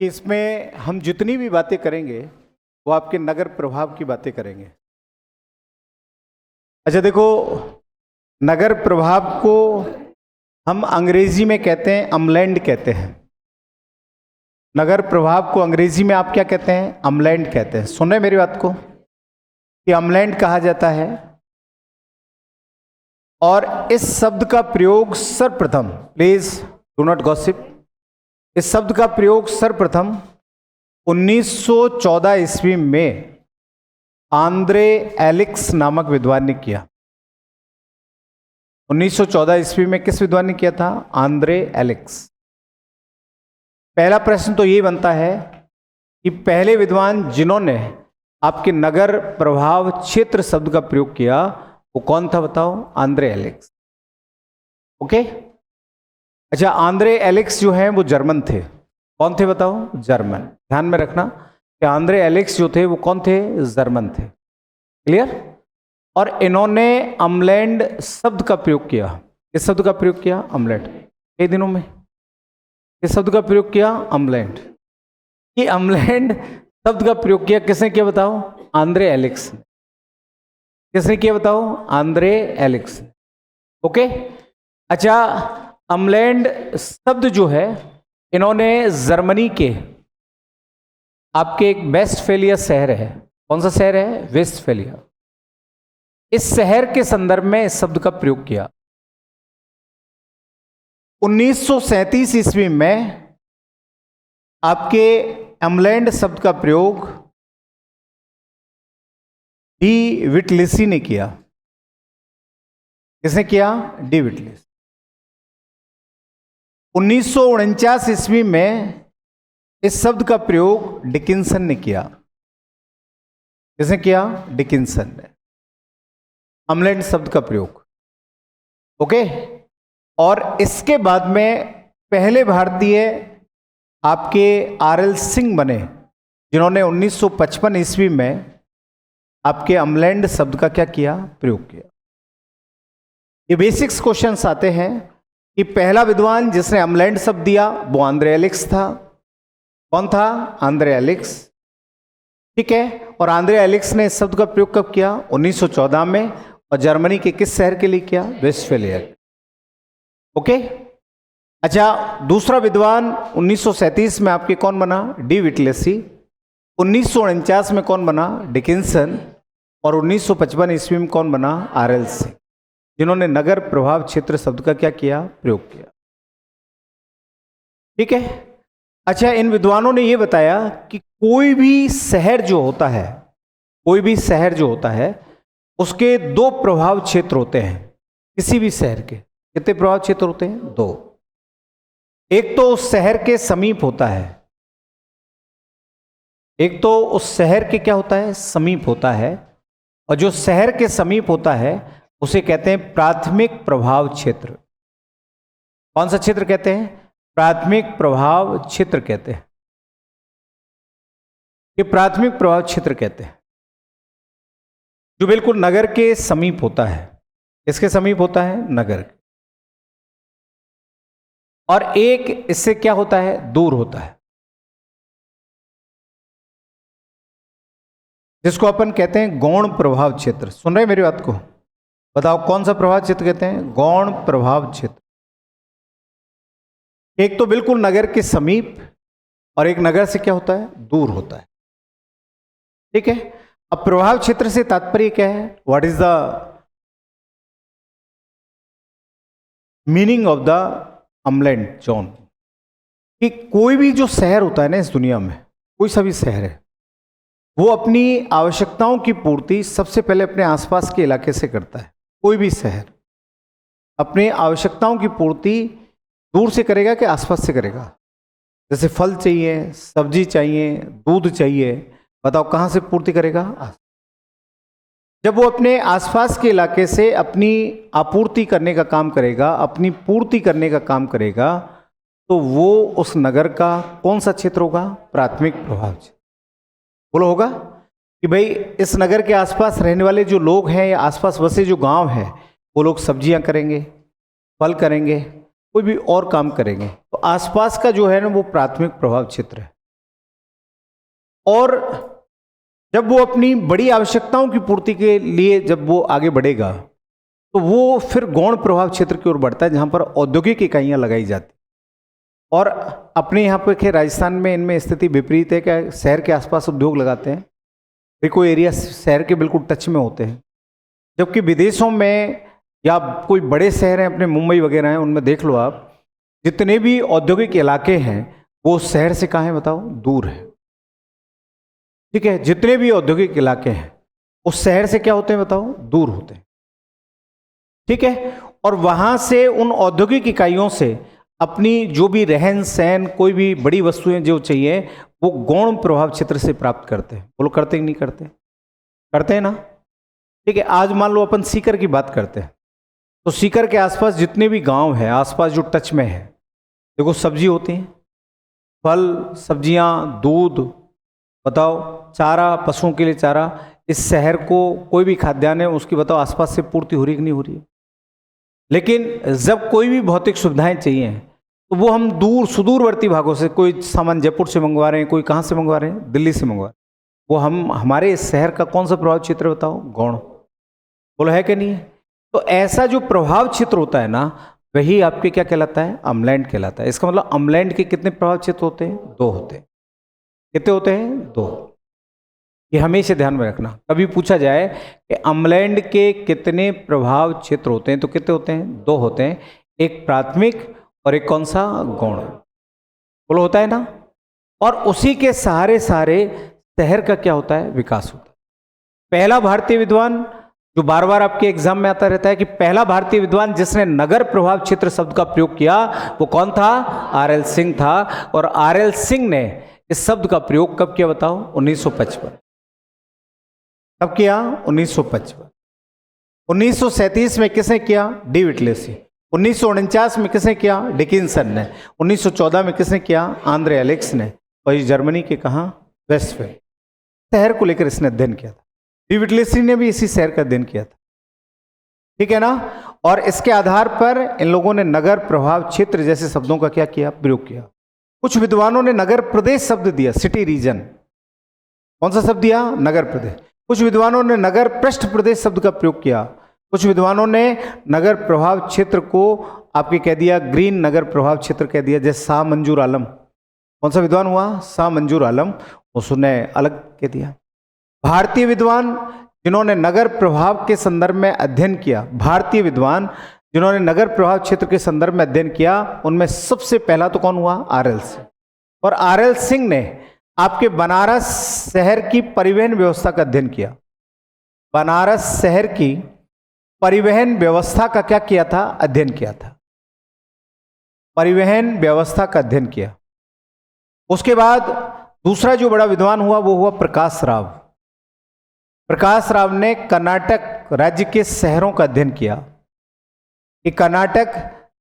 कि इसमें हम जितनी भी बातें करेंगे वो आपके नगर प्रभाव की बातें करेंगे। अच्छा देखो, नगर प्रभाव को हम अंग्रेजी में कहते हैं अमलैंड कहते हैं। नगर प्रभाव को अंग्रेजी में आप क्या कहते हैं? अमलैंड कहते हैं। सुने मेरी बात को कि अमलैंड कहा जाता है। और इस शब्द का प्रयोग सर्वप्रथम, प्लीज डू नॉट गॉसिप, इस शब्द का प्रयोग सर्वप्रथम 1914 ईस्वी में आंद्रे एलिक्स नामक विद्वान ने किया। 1914 ईस्वी में किस विद्वान ने किया था? आंद्रे एलिक्स। पहला प्रश्न तो ये बनता है कि पहले विद्वान जिन्होंने आपके नगर प्रभाव क्षेत्र शब्द का प्रयोग किया वो कौन था? बताओ। आंद्रे एलिक्स। ओके। अच्छा, आंद्रे एलिक्स जो है वो जर्मन थे। कौन थे बताओ? जर्मन। ध्यान में रखना कि आंद्रे एलिक्स जो थे वो कौन थे? जर्मन थे। क्लियर? और इन्होंने अमलैंड शब्द का प्रयोग किया। किस शब्द का प्रयोग किया? अमलैंड। कई दिनों में किस शब्द का प्रयोग किया? अमलैंड। ये अमलैंड शब्द का प्रयोग किया किसने किया बताओ? आंद्रे एलिक्स। किसने किया बताओ? आंद्रे एलिक्स। ओके। अच्छा, अमलैंड शब्द जो है इन्होंने जर्मनी के आपके एक वेस्टफेलिया शहर है। कौन सा शहर है? वेस्टफेलिया। इस शहर के संदर्भ में इस शब्द का प्रयोग किया। 1937 ईस्वी में आपके अमलैंड शब्द का प्रयोग डी विटलिसी ने किया। किसने किया? डी विटलिस। 1949 ईस्वी में इस शब्द का प्रयोग डिकिंसन ने किया। किसने किया? डिकिंसन ने। अमलैंड शब्द का प्रयोग। ओके। और इसके बाद में पहले भारतीय आपके आर.एल. सिंह बने जिन्होंने 1955 ईस्वी में आपके अमलैंड शब्द का क्या किया? प्रयोग किया। ये बेसिक्स क्वेश्चंस आते हैं कि पहला विद्वान जिसने अमलैंड शब्द दिया वो आंद्रे एलिक्स था। कौन था? आंद्रे एलिक्स। ठीक है। और आंद्रे एलिक्स ने इस शब्द का प्रयोग कब किया? 1914 में। और जर्मनी के किस शहर के लिए किया? वेस्टफेलिया। ओके। अच्छा, दूसरा विद्वान 1937 में आपके कौन बना? डी विटलेसी। 1949 में कौन बना? डिकिंसन। और 1955 ईस्वी में कौन बना? आर.एल. सिंह, जिन्होंने नगर प्रभाव क्षेत्र शब्द का क्या किया? प्रयोग किया। ठीक है। अच्छा, इन विद्वानों ने यह बताया कि कोई भी शहर जो होता है, कोई भी शहर जो होता है उसके दो प्रभाव क्षेत्र होते हैं। किसी भी शहर के कितने प्रभाव क्षेत्र होते हैं? दो। एक तो उस शहर के समीप होता है, एक तो उस शहर के क्या होता है? समीप होता है। और जो शहर के समीप होता है उसे कहते हैं प्राथमिक प्रभाव क्षेत्र। कौन सा क्षेत्र कहते हैं? प्राथमिक प्रभाव क्षेत्र कहते हैं। ये प्राथमिक प्रभाव क्षेत्र कहते हैं जो बिल्कुल नगर के समीप होता है। इसके समीप होता है? नगर के। और एक इससे क्या होता है? दूर होता है, जिसको अपन कहते हैं गौण प्रभाव क्षेत्र। सुन रहे मेरी बात को? बताओ कौन सा प्रभाव क्षेत्र कहते हैं? गौण प्रभाव क्षेत्र। एक तो बिल्कुल नगर के समीप और एक नगर से क्या होता है? दूर होता है। ठीक है। अब प्रभाव क्षेत्र से तात्पर्य क्या है? What is the meaning of the umland zone? कि कोई भी जो शहर होता है ना इस दुनिया में, कोई सा भी शहर है, वो अपनी आवश्यकताओं की पूर्ति सबसे पहले अपने आसपास के इलाके से करता है। कोई भी शहर अपने आवश्यकताओं की पूर्ति दूर से करेगा कि आसपास से करेगा? जैसे फल चाहिए, सब्जी चाहिए, दूध चाहिए, बताओ कहाँ से पूर्ति करेगा? जब वो अपने आसपास के इलाके से अपनी आपूर्ति करने का काम करेगा, अपनी पूर्ति करने का काम करेगा, तो वो उस नगर का कौन सा क्षेत्र होगा? प्राथमिक प्रभाव क्षेत्र। बोलो होगा कि भाई इस नगर के आसपास रहने वाले जो लोग हैं या आसपास बसे जो गांव है वो लोग सब्जियां करेंगे, फल करेंगे, कोई भी और काम करेंगे, तो आसपास का जो है ना वो प्राथमिक प्रभाव क्षेत्र है। और जब वो अपनी बड़ी आवश्यकताओं की पूर्ति के लिए जब वो आगे बढ़ेगा तो वो फिर गौण प्रभाव क्षेत्र की ओर बढ़ता है, जहाँ पर औद्योगिक इकाइयाँ लगाई जाती। और अपने यहाँ पे राजस्थान में इनमें स्थिति विपरीत है कि शहर के आसपास उद्योग लगाते हैं, फिर कोई एरिया शहर के बिल्कुल टच में होते हैं। जबकि विदेशों में या कोई बड़े शहर हैं, अपने मुंबई वगैरह हैं, उनमें देख लो आप, जितने भी औद्योगिक इलाके हैं वो शहर से कहाँ है बताओ, दूर है। ठीक है, जितने भी औद्योगिक इलाके हैं उस शहर से क्या होते हैं बताओ, दूर होते हैं। ठीक है, और वहां से उन औद्योगिक इकाइयों से अपनी जो भी रहन सहन, कोई भी बड़ी वस्तुएं जो चाहिए वो गौण प्रभाव क्षेत्र से प्राप्त करते हैं। बोलो करते कि नहीं करते? करते हैं ना। ठीक है, आज मान लो अपन सीकर की बात करते हैं, तो सीकर के आसपास जितने भी गांव हैं आसपास जो टच में है, देखो सब्जी होती है, फल सब्जियां, दूध, बताओ चारा, पशुओं के लिए चारा। इस शहर को कोई भी खाद्यान्न है उसकी बताओ आसपास से पूर्ति हो रही कि नहीं हो रही है? लेकिन जब कोई भी भौतिक सुविधाएं चाहिए तो वो हम दूर सुदूरवर्ती भागों से, कोई सामान जयपुर से मंगवा रहे हैं, कोई कहाँ से मंगवा रहे हैं, दिल्ली से मंगवा रहे हैं, वो हम हमारे इस शहर का कौन सा प्रभाव क्षेत्र बताओ, गौण। बोलो है कि नहीं है? तो ऐसा जो प्रभाव क्षेत्र होता है ना, वही आपके क्या कहलाता है, अमलैंड कहलाता है। इसका मतलब अमलैंड के कितने प्रभाव क्षेत्र होते हैं? 2 होते हैं। कितने होते हैं? 2। ये हमेशा ध्यान में रखना। कभी पूछा जाए कि अमलैंड के कितने प्रभाव क्षेत्र होते हैं, तो कितने होते हैं? 2 होते हैं। एक प्राथमिक और एक कौन सा, गौण। बोलो होता है ना। और उसी के सहारे सारे शहर का क्या होता है, विकास होता है। पहला भारतीय विद्वान जो बार बार आपके एग्जाम में आता रहता है कि पहला भारतीय विद्वान जिसने नगर प्रभाव क्षेत्र शब्द का प्रयोग किया वो कौन था? आर.एल. सिंह था। और आर.एल. सिंह ने इस शब्द का प्रयोग कब किया बताओ? 1955। कब किया? 1955। 1937 में किसने किया? डी विटलेसी। 1949 में किसने किया? डिकिंसन ने। 1914 में किसने किया? आंद्रे एलेक्स ने। और ये जर्मनी के कहाँ? वेस्टफेल शहर को लेकर इसने अध्ययन किया था। डी विटलेसी ने भी इसी शहर का अध्ययन किया था। ठीक है ना। और इसके आधार पर इन लोगों ने नगर प्रभाव क्षेत्र जैसे शब्दों का क्या किया? प्रयोग किया। कुछ विद्वानों ने नगर प्रदेश शब्द दिया, सिटी रीजन। कौन सा शब्द दिया? नगर प्रदेश। कुछ विद्वानों ने नगर पृष्ठ प्रदेश शब्द का प्रयोग किया। कुछ विद्वानों ने नगर प्रभाव क्षेत्र को आपके कह दिया ग्रीन नगर प्रभाव क्षेत्र कह दिया, जैसे शाह मंजूर आलम। कौन सा विद्वान हुआ? शाह मंजूर आलम। उसने अलग कह दिया। भारतीय विद्वान जिन्होंने नगर प्रभाव के संदर्भ में अध्ययन किया, भारतीय विद्वान जिन्होंने नगर प्रभाव क्षेत्र के संदर्भ में अध्ययन किया, उनमें सबसे पहला तो कौन हुआ? आर.एल. सिंह। और आर.एल. सिंह ने आपके बनारस शहर की परिवहन व्यवस्था का अध्ययन किया। बनारस शहर की परिवहन व्यवस्था का क्या किया था? अध्ययन किया था। परिवहन व्यवस्था का अध्ययन किया। उसके बाद दूसरा जो बड़ा विद्वान हुआ वो हुआ प्रकाश राव। प्रकाश राव ने कर्नाटक राज्य के शहरों का अध्ययन किया। कि कर्नाटक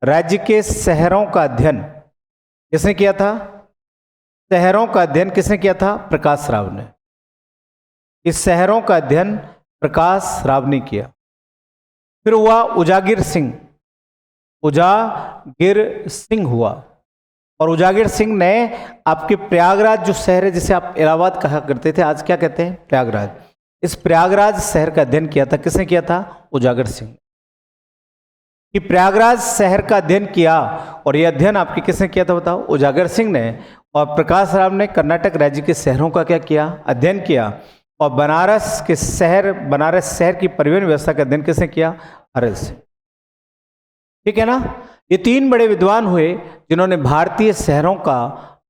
राज्य के शहरों का अध्ययन किसने किया था? शहरों का अध्ययन किसने किया था? प्रकाश राव ने। इस शहरों का अध्ययन प्रकाश राव ने किया। फिर हुआ उजागिर सिंह। उजागिर सिंह हुआ। और उजागिर सिंह ने आपके प्रयागराज जो शहर है, जिसे आप इलाहाबाद कहा करते थे, आज क्या कहते हैं? प्रयागराज। इस प्रयागराज शहर का अध्ययन किया था। किसने किया था? उजागर सिंह। कि प्रयागराज शहर का अध्ययन किया। और यह अध्ययन आपके किसने किया था बताओ? उजागर सिंह ने। और प्रकाश राव ने कर्नाटक राज्य के शहरों का क्या किया? अध्ययन किया। और बनारस शहर की परिवहन व्यवस्था का अध्ययन किसने किया? आर.एल. सिंह। ठीक है ना। ये 3 बड़े विद्वान हुए जिन्होंने भारतीय शहरों का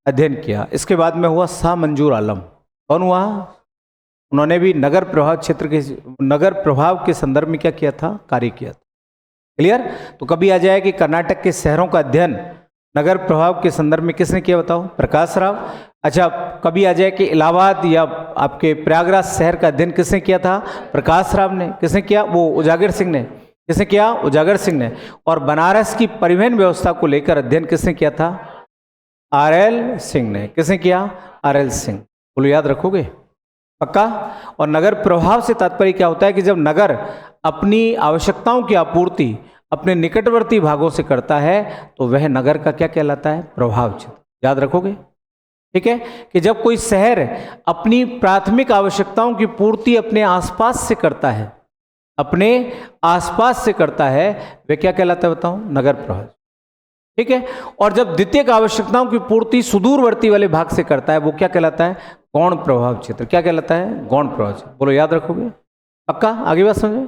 अध्ययन किया। इसके बाद में हुआ शाह मंजूर आलम। कौन हुआ? उन्होंने भी नगर प्रभाव के संदर्भ में क्या किया था? कार्य किया था। क्लियर। तो कभी आ जाए कि कर्नाटक के शहरों का अध्ययन नगर प्रभाव के संदर्भ में किसने किया बताओ? प्रकाश राव। अच्छा, कभी आ जाए कि इलाहाबाद या आपके प्रयागराज शहर का अध्ययन किसने किया था? प्रकाश राव ने। किसने किया? वो उजागर सिंह ने। किसने किया? उजागर सिंह ने। और बनारस की परिवहन व्यवस्था को लेकर अध्ययन किसने किया था? आर.एल. सिंह ने। किसने किया? आर.एल. सिंह। बोलो याद रखोगे पक्का। और नगर प्रभाव से तात्पर्य क्या होता है कि जब नगर अपनी आवश्यकताओं की आपूर्ति अपने निकटवर्ती भागों से करता है तो वह नगर का क्या कहलाता है? प्रभाव क्षेत्र। याद रखोगे। ठीक है, कि जब कोई शहर अपनी प्राथमिक आवश्यकताओं की पूर्ति अपने आसपास से करता है, अपने आसपास से करता है, वह क्या कहलाता है बताऊं? नगर प्रवाह। ठीक है, और जब द्वितीयक आवश्यकताओं की पूर्ति सुदूरवर्ती वाले भाग से करता है, वो क्या कहलाता है? गौण प्रभाव क्षेत्र। क्या कहलाता है? गौण प्रभाव क्षेत्र। बोलो, याद रखोगे? पक्का? आगे बात समझे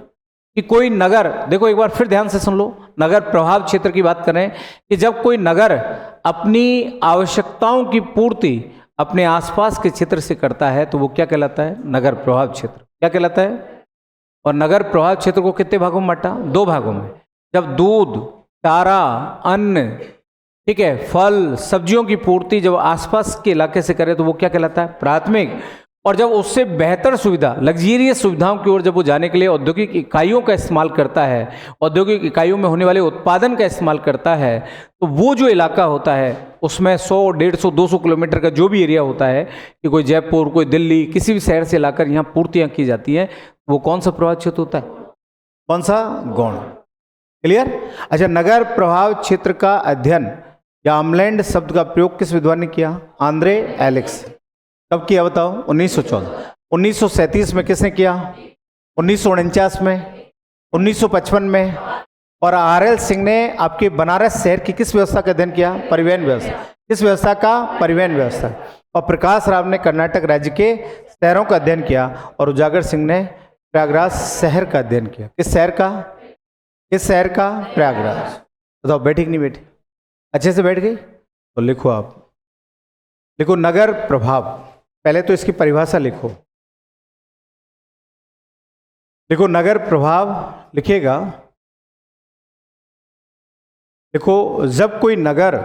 कि कोई नगर, देखो एक बार फिर ध्यान से सुन लो, नगर प्रभाव क्षेत्र की बात करें कि जब कोई नगर अपनी आवश्यकताओं की पूर्ति अपने आसपास के क्षेत्र से करता है तो वो क्या कहलाता है? नगर प्रभाव क्षेत्र। क्या कहलाता है? और नगर प्रभाव क्षेत्र को कितने भागों में बांटा? 2 भागों में। जब दूध, चारा, अन्न, ठीक है, फल, सब्जियों की पूर्ति जब आसपास के इलाके से करे तो वो क्या कहलाता है? प्राथमिक। और जब उससे बेहतर सुविधा, लग्जरियस सुविधाओं की ओर जब वो जाने के लिए औद्योगिक इकाइयों का इस्तेमाल करता है, औद्योगिक इकाइयों में होने वाले उत्पादन का इस्तेमाल करता है, तो वो जो इलाका होता है उसमें 100, 150, 200 किलोमीटर का जो भी एरिया होता है कि कोई जयपुर, कोई दिल्ली, किसी भी शहर से लाकर यहाँ पूर्तियाँ की जाती हैं, वो कौन सा प्रभाव क्षेत्र होता है? कौन सा? गौण। क्लियर? अच्छा, नगर प्रभाव क्षेत्र का अध्ययन या आमलैंड शब्द का प्रयोग किस विद्वान ने किया? Andre Alex. कब किया बताओ? 1914। 1937 में किसने किया? 1949 में, 1955 में। और आर.एल. सिंह ने आपके बनारस शहर की किस व्यवस्था का अध्ययन किया? परिवहन व्यवस्था। किस व्यवस्था का? परिवहन व्यवस्था। और प्रकाश राव ने कर्नाटक राज्य के शहरों का अध्ययन किया और उजागर सिंह ने प्रयागराज शहर का अध्ययन किया। किस शहर का? किस शहर का? प्रयागराज। बताओ, बैठी कि नहीं बैठी? अच्छे से बैठ गई? तो लिखो, आप लिखो नगर प्रभाव। पहले तो इसकी परिभाषा लिखो। देखो, नगर प्रभाव लिखिएगा। देखो, जब कोई नगर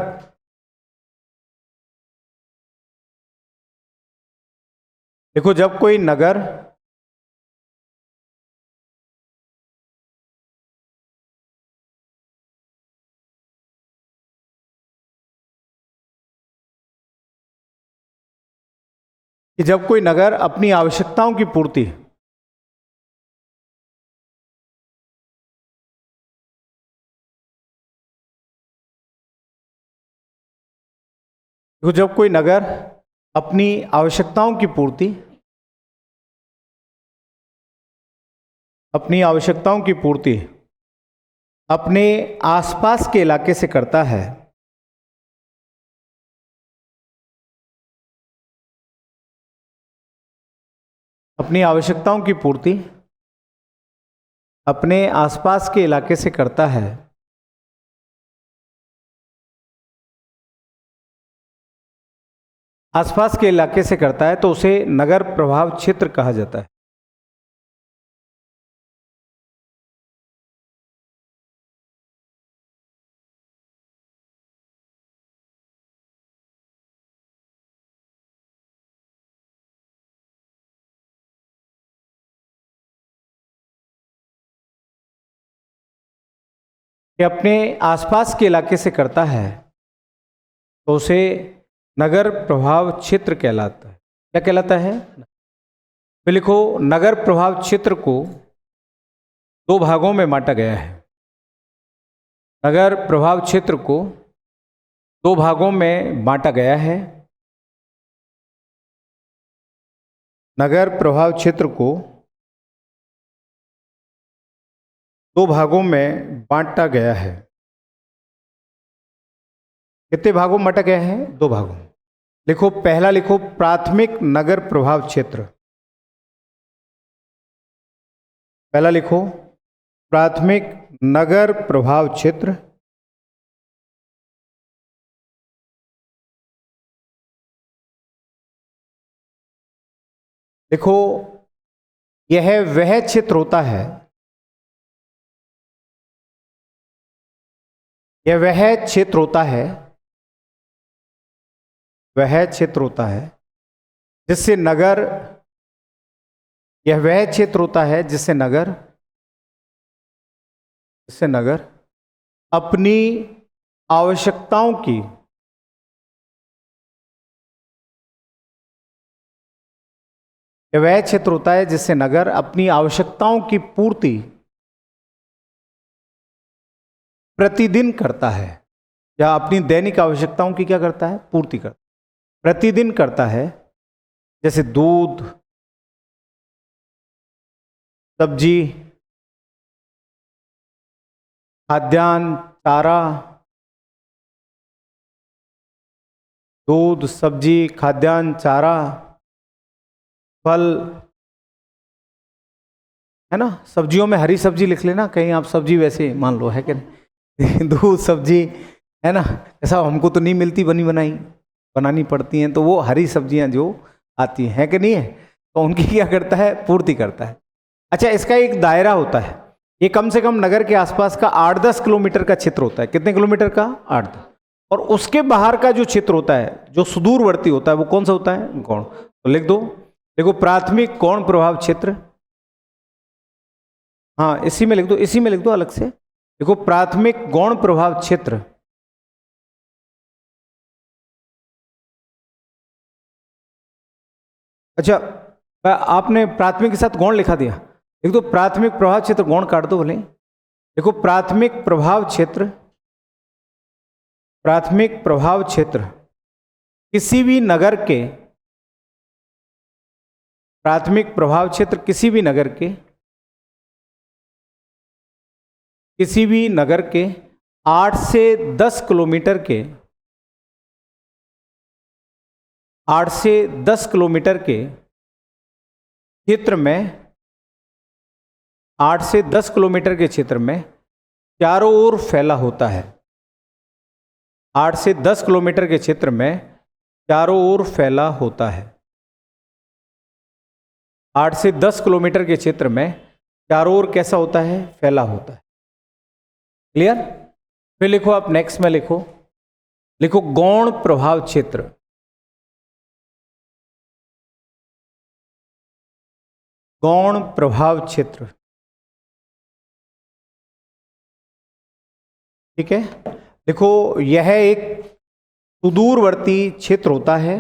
जब कोई नगर अपनी आवश्यकताओं की पूर्ति जब कोई नगर अपनी आवश्यकताओं की पूर्ति अपने आसपास के इलाके से करता है, अपनी आवश्यकताओं की पूर्ति अपने आसपास के इलाके से करता है, आसपास के इलाके से करता है, तो उसे नगर प्रभाव क्षेत्र कहा जाता है। कि अपने आसपास के इलाके से करता है तो उसे नगर प्रभाव क्षेत्र कहलाता है। क्या कहलाता है? तो लिखो, नगर प्रभाव क्षेत्र को 2 भागों में बांटा गया है। नगर प्रभाव क्षेत्र को 2 भागों में बांटा गया है। नगर प्रभाव क्षेत्र को 2 भागों में बांटा गया है। कितने भागों में बांटा गया है? 2 भागों। लिखो, पहला लिखो प्राथमिक नगर प्रभाव क्षेत्र। पहला लिखो प्राथमिक नगर प्रभाव क्षेत्र। देखो, यह वह क्षेत्र होता है, यह वह क्षेत्र होता है, वह क्षेत्र होता है जिससे नगर, यह वह क्षेत्र होता है जिससे नगर अपनी आवश्यकताओं की यह वह क्षेत्र होता है जिससे नगर अपनी आवश्यकताओं की पूर्ति प्रतिदिन करता है, या अपनी दैनिक आवश्यकताओं की क्या करता है? पूर्ति करता है। प्रतिदिन करता है, जैसे दूध, सब्जी, खाद्यान्न, चारा, दूध, सब्जी, खाद्यान्न, चारा, फल, है ना। सब्जियों में हरी सब्जी लिख लेना, कहीं आप सब्जी वैसे मान लो, है कि नहीं। दूध, सब्जी, है ना। ऐसा हमको तो नहीं मिलती बनी बनाई, बनानी पड़ती हैं, तो वो हरी सब्जियां जो आती हैं, है कि नहीं है, तो उनकी क्या करता है, पूर्ति करता है। अच्छा, इसका एक दायरा होता है, ये कम से कम नगर के आसपास का 8-10 किलोमीटर का क्षेत्र होता है। कितने किलोमीटर का? 8। और उसके बाहर का जो क्षेत्र होता है, जो सुदूरवर्ती होता है, वो कौन सा होता है? गौण। तो लिख दो, देखो प्राथमिक गौण प्रभाव क्षेत्र, हाँ इसी में लिख दो, इसी में लिख दो अलग से। देखो प्राथमिक गौण प्रभाव क्षेत्र, अच्छा आपने प्राथमिक के साथ गौण लिखा दिया, लिख दो प्राथमिक प्रभाव क्षेत्र, गौण काट दो भले। देखो प्राथमिक प्रभाव क्षेत्र, प्राथमिक प्रभाव क्षेत्र किसी भी नगर के, प्राथमिक प्रभाव क्षेत्र किसी भी नगर के, किसी भी नगर के 8 से 10 किलोमीटर के, 8 से 10 किलोमीटर के क्षेत्र में, 8 से 10 किलोमीटर के क्षेत्र में चारों ओर फैला होता है। 8 से 10 किलोमीटर के क्षेत्र में चारों ओर फैला होता है। 8 से 10 किलोमीटर के क्षेत्र में चारों ओर कैसा होता है? फैला होता है। क्लियर? फिर लिखो आप नेक्स्ट में, लिखो लिखो गौण प्रभाव क्षेत्र, गौण प्रभाव क्षेत्र, ठीक है। देखो यह एक सुदूरवर्ती क्षेत्र होता है,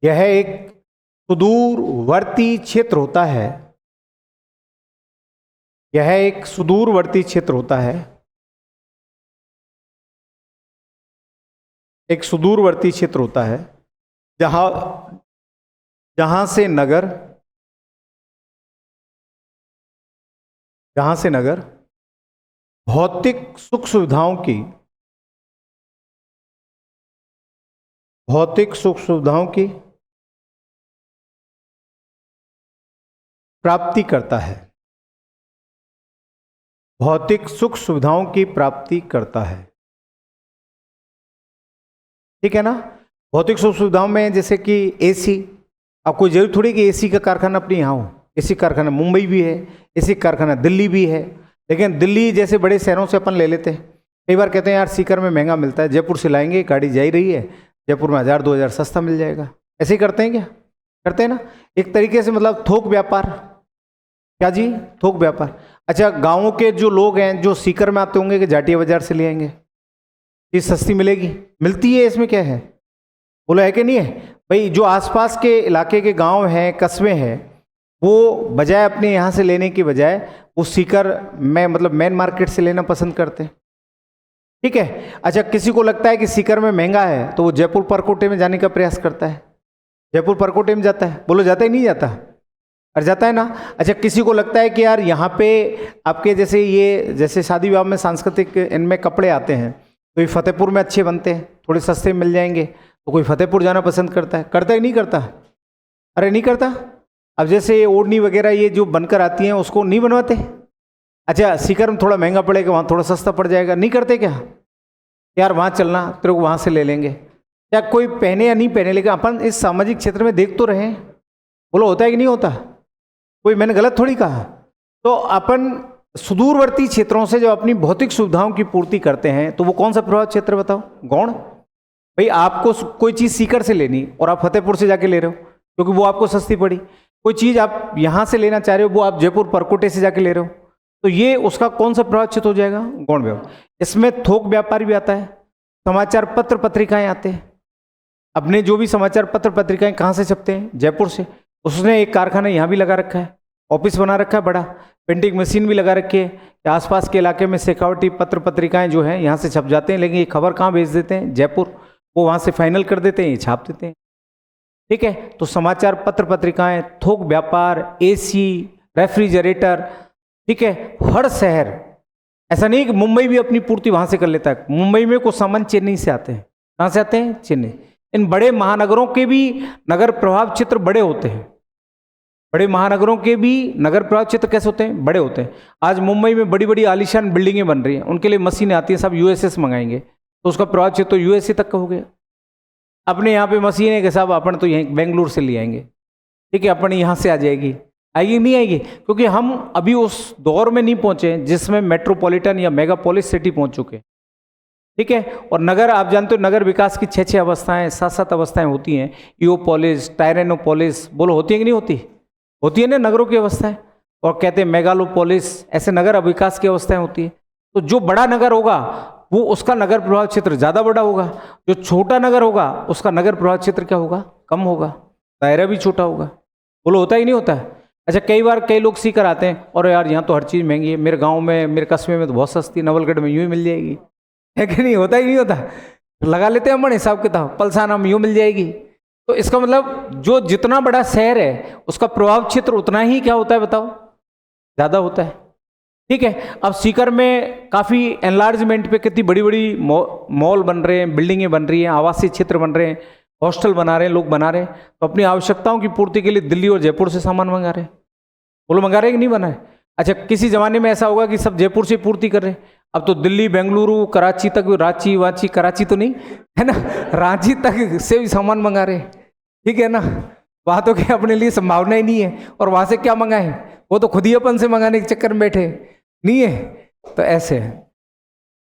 यह एक सुदूरवर्ती क्षेत्र होता है, यह एक सुदूरवर्ती क्षेत्र होता है, एक सुदूरवर्ती क्षेत्र होता है जहां जहां से नगर, जहां से नगर भौतिक सुख सुविधाओं की, भौतिक सुख सुविधाओं की प्राप्ति करता है, भौतिक सुख सुविधाओं की प्राप्ति करता है, ठीक है ना। भौतिक सुख सुविधाओं में जैसे कि एसी, अब कोई जरूरी थोड़ी कि एसी का कारखाना अपने यहाँ हो, एसी कारखाना मुंबई भी है, एसी कारखाना दिल्ली भी है, लेकिन दिल्ली जैसे बड़े शहरों से अपन ले लेते हैं। कई बार कहते हैं यार सीकर में महंगा मिलता है, जयपुर से लाएंगे, गाड़ी जा ही रही है, जयपुर में 1000-2000 सस्ता मिल जाएगा। ऐसे ही करते हैं क्या? करते हैं ना, एक तरीके से मतलब थोक व्यापार। क्या जी? थोक व्यापार। अच्छा, गाँवों के जो लोग हैं जो सीकर में आते होंगे कि जाटिया बाजार से ले आएंगे, चीज़ सस्ती मिलेगी, मिलती है, इसमें क्या है? बोलो है कि नहीं है भाई? जो आसपास के इलाके के गांव हैं, कस्बे हैं, वो बजाय अपने यहाँ से लेने की बजाय वो सीकर में मतलब मेन मार्केट से लेना पसंद करते हैं, ठीक है। अच्छा, किसी को लगता है कि सीकर में महंगा है तो वो जयपुर परकोटे में जाने का प्रयास करता है, जयपुर परकोटे में जाता है। बोलो जाता ही नहीं जाता? और जाता है ना। अच्छा, किसी को लगता है कि यार यहाँ पे आपके जैसे ये जैसे शादी विवाह में सांस्कृतिक इनमें कपड़े आते हैं तो ये फतेहपुर में अच्छे बनते हैं, थोड़े सस्ते मिल जाएंगे, तो कोई फतेहपुर जाना पसंद करता है। करता ही नहीं करता? अरे नहीं करता। अब जैसे ओढ़नी वगैरह ये जो बनकर आती हैं उसको नहीं बनवाते? अच्छा, सीकर में थोड़ा महंगा पड़ेगा, वहाँ थोड़ा सस्ता पड़ जाएगा, नहीं करते क्या? यार वहाँ चलना, तेरे को वहाँ से ले लेंगे। क्या कोई पहने या नहीं पहने, लेकिन अपन इस सामाजिक क्षेत्र में देख तो रहे। बोलो होता है कि नहीं होता? कोई मैंने गलत थोड़ी कहा। तो अपन सुदूरवर्ती क्षेत्रों से जो अपनी भौतिक सुविधाओं की पूर्ति करते हैं तो वो कौन सा प्रभाव क्षेत्र बताओ? गौण। भाई आपको कोई चीज़ सीकर से लेनी और आप फतेहपुर से जाके ले रहे हो क्योंकि वो आपको सस्ती पड़ी, कोई चीज़ आप यहाँ से लेना चाह रहे हो वो आप जयपुर परकोटे से जाके ले रहे हो, तो ये उसका कौन सा प्रभाव क्षेत्र हो जाएगा? गौण व्यापार। इसमें थोक व्यापार भी आता है, समाचार पत्र पत्रिकाएं आते हैं। अपने जो भी समाचार पत्र पत्रिकाएं कहाँ से छपते हैं? जयपुर से। उसने एक कारखाना यहाँ भी लगा रखा है, ऑफिस बना रखा है बड़ा, प्रिंटिंग मशीन भी लगा रखी है कि आसपास के इलाके में सिक्योरिटी पत्र पत्रिकाएं जो हैं यहाँ से छप जाते हैं, लेकिन ये खबर कहाँ भेज देते हैं? जयपुर। वो वहाँ से फाइनल कर देते हैं, ये छाप देते हैं। ठीक है, तो समाचार पत्र पत्रिकाएं, थोक व्यापार, एसी, रेफ्रिजरेटर, ठीक है, हर शहर, ऐसा नहीं कि मुंबई भी अपनी पूर्ति वहां से कर लेता है। मुंबई में कुछ सामान चेन्नई से आते हैं। कहाँ से आते हैं? चेन्नई। इन बड़े महानगरों के भी नगर प्रभाव क्षेत्र बड़े होते हैं। बड़े महानगरों के भी नगर प्रभाव क्षेत्र कैसे होते हैं? बड़े होते हैं। आज मुंबई में बड़ी बड़ी आलीशान बिल्डिंगें बन रही हैं, उनके लिए मशीनें आती हैं, सब यूएसएस मंगाएंगे, तो उसका प्रभाव क्षेत्र तो यूएसए तक का हो गया। अपने यहाँ पे मशीन है कि साहब अपन तो यहीं बेंगलुरु से ले आएंगे, ठीक है, अपन यहाँ से आ जाएगी, आएगी नहीं आएगी? क्योंकि हम अभी उस दौर में नहीं पहुंचे जिसमें मेट्रोपॉलिटन या मेगापोलिस सिटी पहुंच चुके, ठीक है। और नगर, आप जानते हो नगर विकास की 6 अवस्थाएं, 7 अवस्थाएं होती हैं। ईओपोलिस, टायरेनोपोलिस, बोलो होती है कि नहीं होती? होती है ना नगरों की अवस्थाएं। और कहते हैं मेगालोपोलिस, ऐसे नगर विकास की अवस्थाएं होती है। तो जो बड़ा नगर होगा वो उसका नगर प्रभाव क्षेत्र ज्यादा बड़ा होगा, जो छोटा नगर होगा उसका नगर प्रभाव क्षेत्र क्या होगा? कम होगा, दायरा भी छोटा होगा। बोलो होता ही नहीं होता है? अच्छा, कई बार कई लोग सीकर आते हैं, और यार यहाँ तो हर चीज़ महंगी है, मेरे गांव में, मेरे कस्बे में तो बहुत सस्ती, नवलगढ़ में यूँ ही मिल जाएगी, है कि नहीं? होता ही नहीं होता? लगा लेते हैं हम हिसाब किताब, पलसाना में यूँ मिल जाएगी। तो इसका मतलब जो जितना बड़ा शहर है उसका प्रभाव क्षेत्र उतना ही क्या होता है, बताओ? ज़्यादा होता है, ठीक है। अब सीकर में काफ़ी एनलार्जमेंट पे कितनी बड़ी बड़ी मॉल बन रहे हैं, बिल्डिंगें बन रही हैं, आवासीय क्षेत्र बन रहे हैं, हॉस्टल बना रहे हैं, लोग बना रहे हैं, तो अपनी आवश्यकताओं की पूर्ति के लिए दिल्ली और जयपुर से सामान मंगा रहे हैं। बोलो मंगा रहे हैं कि नहीं बना है? अच्छा, किसी जमाने में ऐसा होगा कि सब जयपुर से पूर्ति कर रहे हैं, अब तो दिल्ली, बेंगलुरु, कराची तक, रांची वाची, कराची तो नहीं है ना, रांची तक से भी सामान मंगा रहे हैं, ठीक है ना। वहाँ तो क्या अपने लिए संभावना ही नहीं है, और वहाँ से क्या मंगाए? वो तो खुद ही अपन से मंगाने के चक्कर में बैठे नहीं है। तो ऐसे है।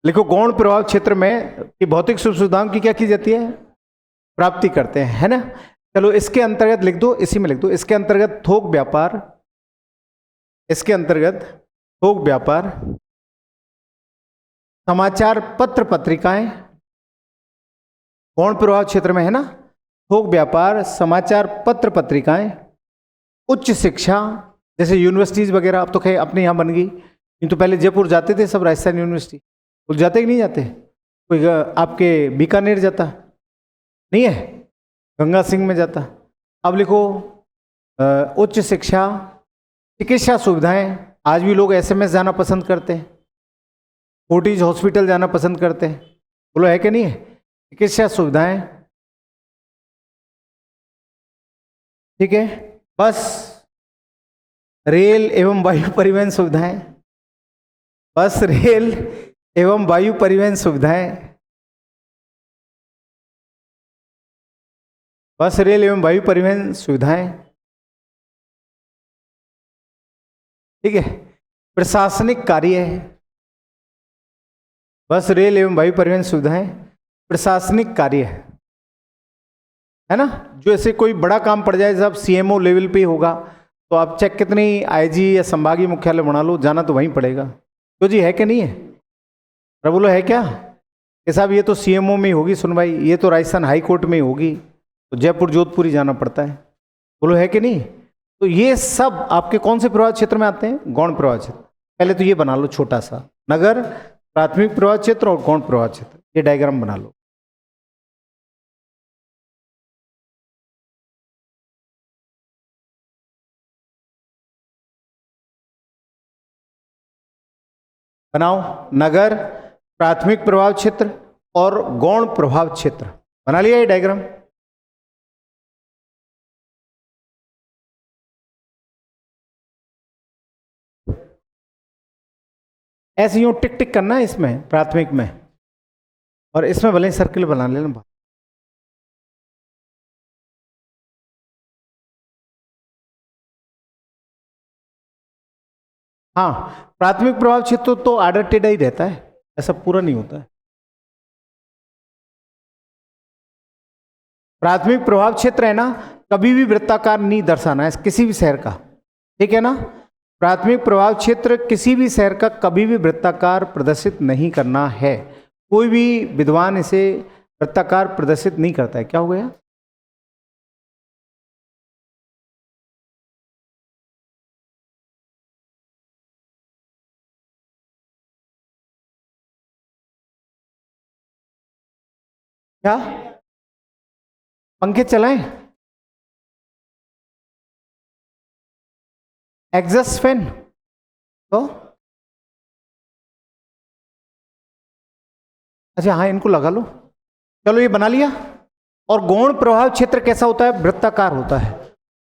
लिखो, गौण प्रभाव क्षेत्र में कि भौतिक सुख सुविधाओं की क्या की जाती है? प्राप्ति करते हैं, है ना। चलो इसके अंतर्गत लिख दो, इसी में लिख दो, इसके अंतर्गत थोक व्यापार, इसके अंतर्गत थोक व्यापार, समाचार पत्र पत्रिकाएं, गौण प्रभाव क्षेत्र में है ना। थोक व्यापार, समाचार पत्र पत्रिकाएं, उच्च शिक्षा जैसे यूनिवर्सिटीज वगैरह, अब तो खैर अपने यहाँ बन गई, नहीं तो पहले जयपुर जाते थे सब, राजस्थान यूनिवर्सिटी। वो जाते कि नहीं जाते? कोई आपके बीकानेर जाता नहीं है, गंगा सिंह में जाता। अब लिखो उच्च शिक्षा, चिकित्सा सुविधाएं, आज भी लोग एसएमएस जाना पसंद करते हैं, फोर्टिज हॉस्पिटल जाना पसंद करते हैं, बोलो है कि नहीं है? चिकित्सा सुविधाएं, ठीक है। बस, रेल एवं वायु परिवहन सुविधाएं, बस, रेल एवं वायु परिवहन सुविधाएं, बस, रेल एवं वायु परिवहन सुविधाएं, ठीक है। प्रशासनिक कार्य, बस, रेल एवं वायु परिवहन सुविधाएं, प्रशासनिक कार्य, है ना। जो ऐसे कोई बड़ा काम पड़ जाए, जब सीएमओ लेवल पे होगा, तो आप चेक कितनी आईजी या संभागीय मुख्यालय बना लो, जाना तो वहीं पड़ेगा। तो जी है कि नहीं है? बोलो है क्या कि साहब ये तो सीएमओ में ही होगी सुनवाई, ये तो राजस्थान हाई कोर्ट में ही होगी, तो जयपुर जोधपुर ही जाना पड़ता है। बोलो है कि नहीं? तो ये सब आपके कौन से प्रभाव क्षेत्र में आते हैं? गौण प्रभाव क्षेत्र। पहले तो ये बना लो छोटा सा, नगर, प्राथमिक प्रभाव क्षेत्र और गौण प्रभाव क्षेत्र, ये डायग्राम बना लो। बनाओ, नगर, प्राथमिक प्रभाव क्षेत्र और गौण प्रभाव क्षेत्र। बना लिया ये डायग्राम? ऐसे यूं टिक टिक करना है इसमें, प्राथमिक में, और इसमें भले सर्किल बना लेना। हाँ, प्राथमिक प्रभाव क्षेत्र तो आर्डर टेढ़ा ही रहता है, ऐसा पूरा नहीं होता है। प्राथमिक प्रभाव क्षेत्र है ना, कभी भी वृत्ताकार नहीं दर्शाना है किसी भी शहर का, ठीक है ना। प्राथमिक प्रभाव क्षेत्र किसी भी शहर का कभी भी वृत्ताकार प्रदर्शित नहीं करना है। कोई भी विद्वान इसे वृत्ताकार प्रदर्शित नहीं करता है। क्या हो गया? क्या पंखे चलाएं? Exhaust fan? तो अच्छा हाँ, इनको लगा लो। चलो ये बना लिया। और गौण प्रभाव क्षेत्र कैसा होता है? वृत्ताकार होता है।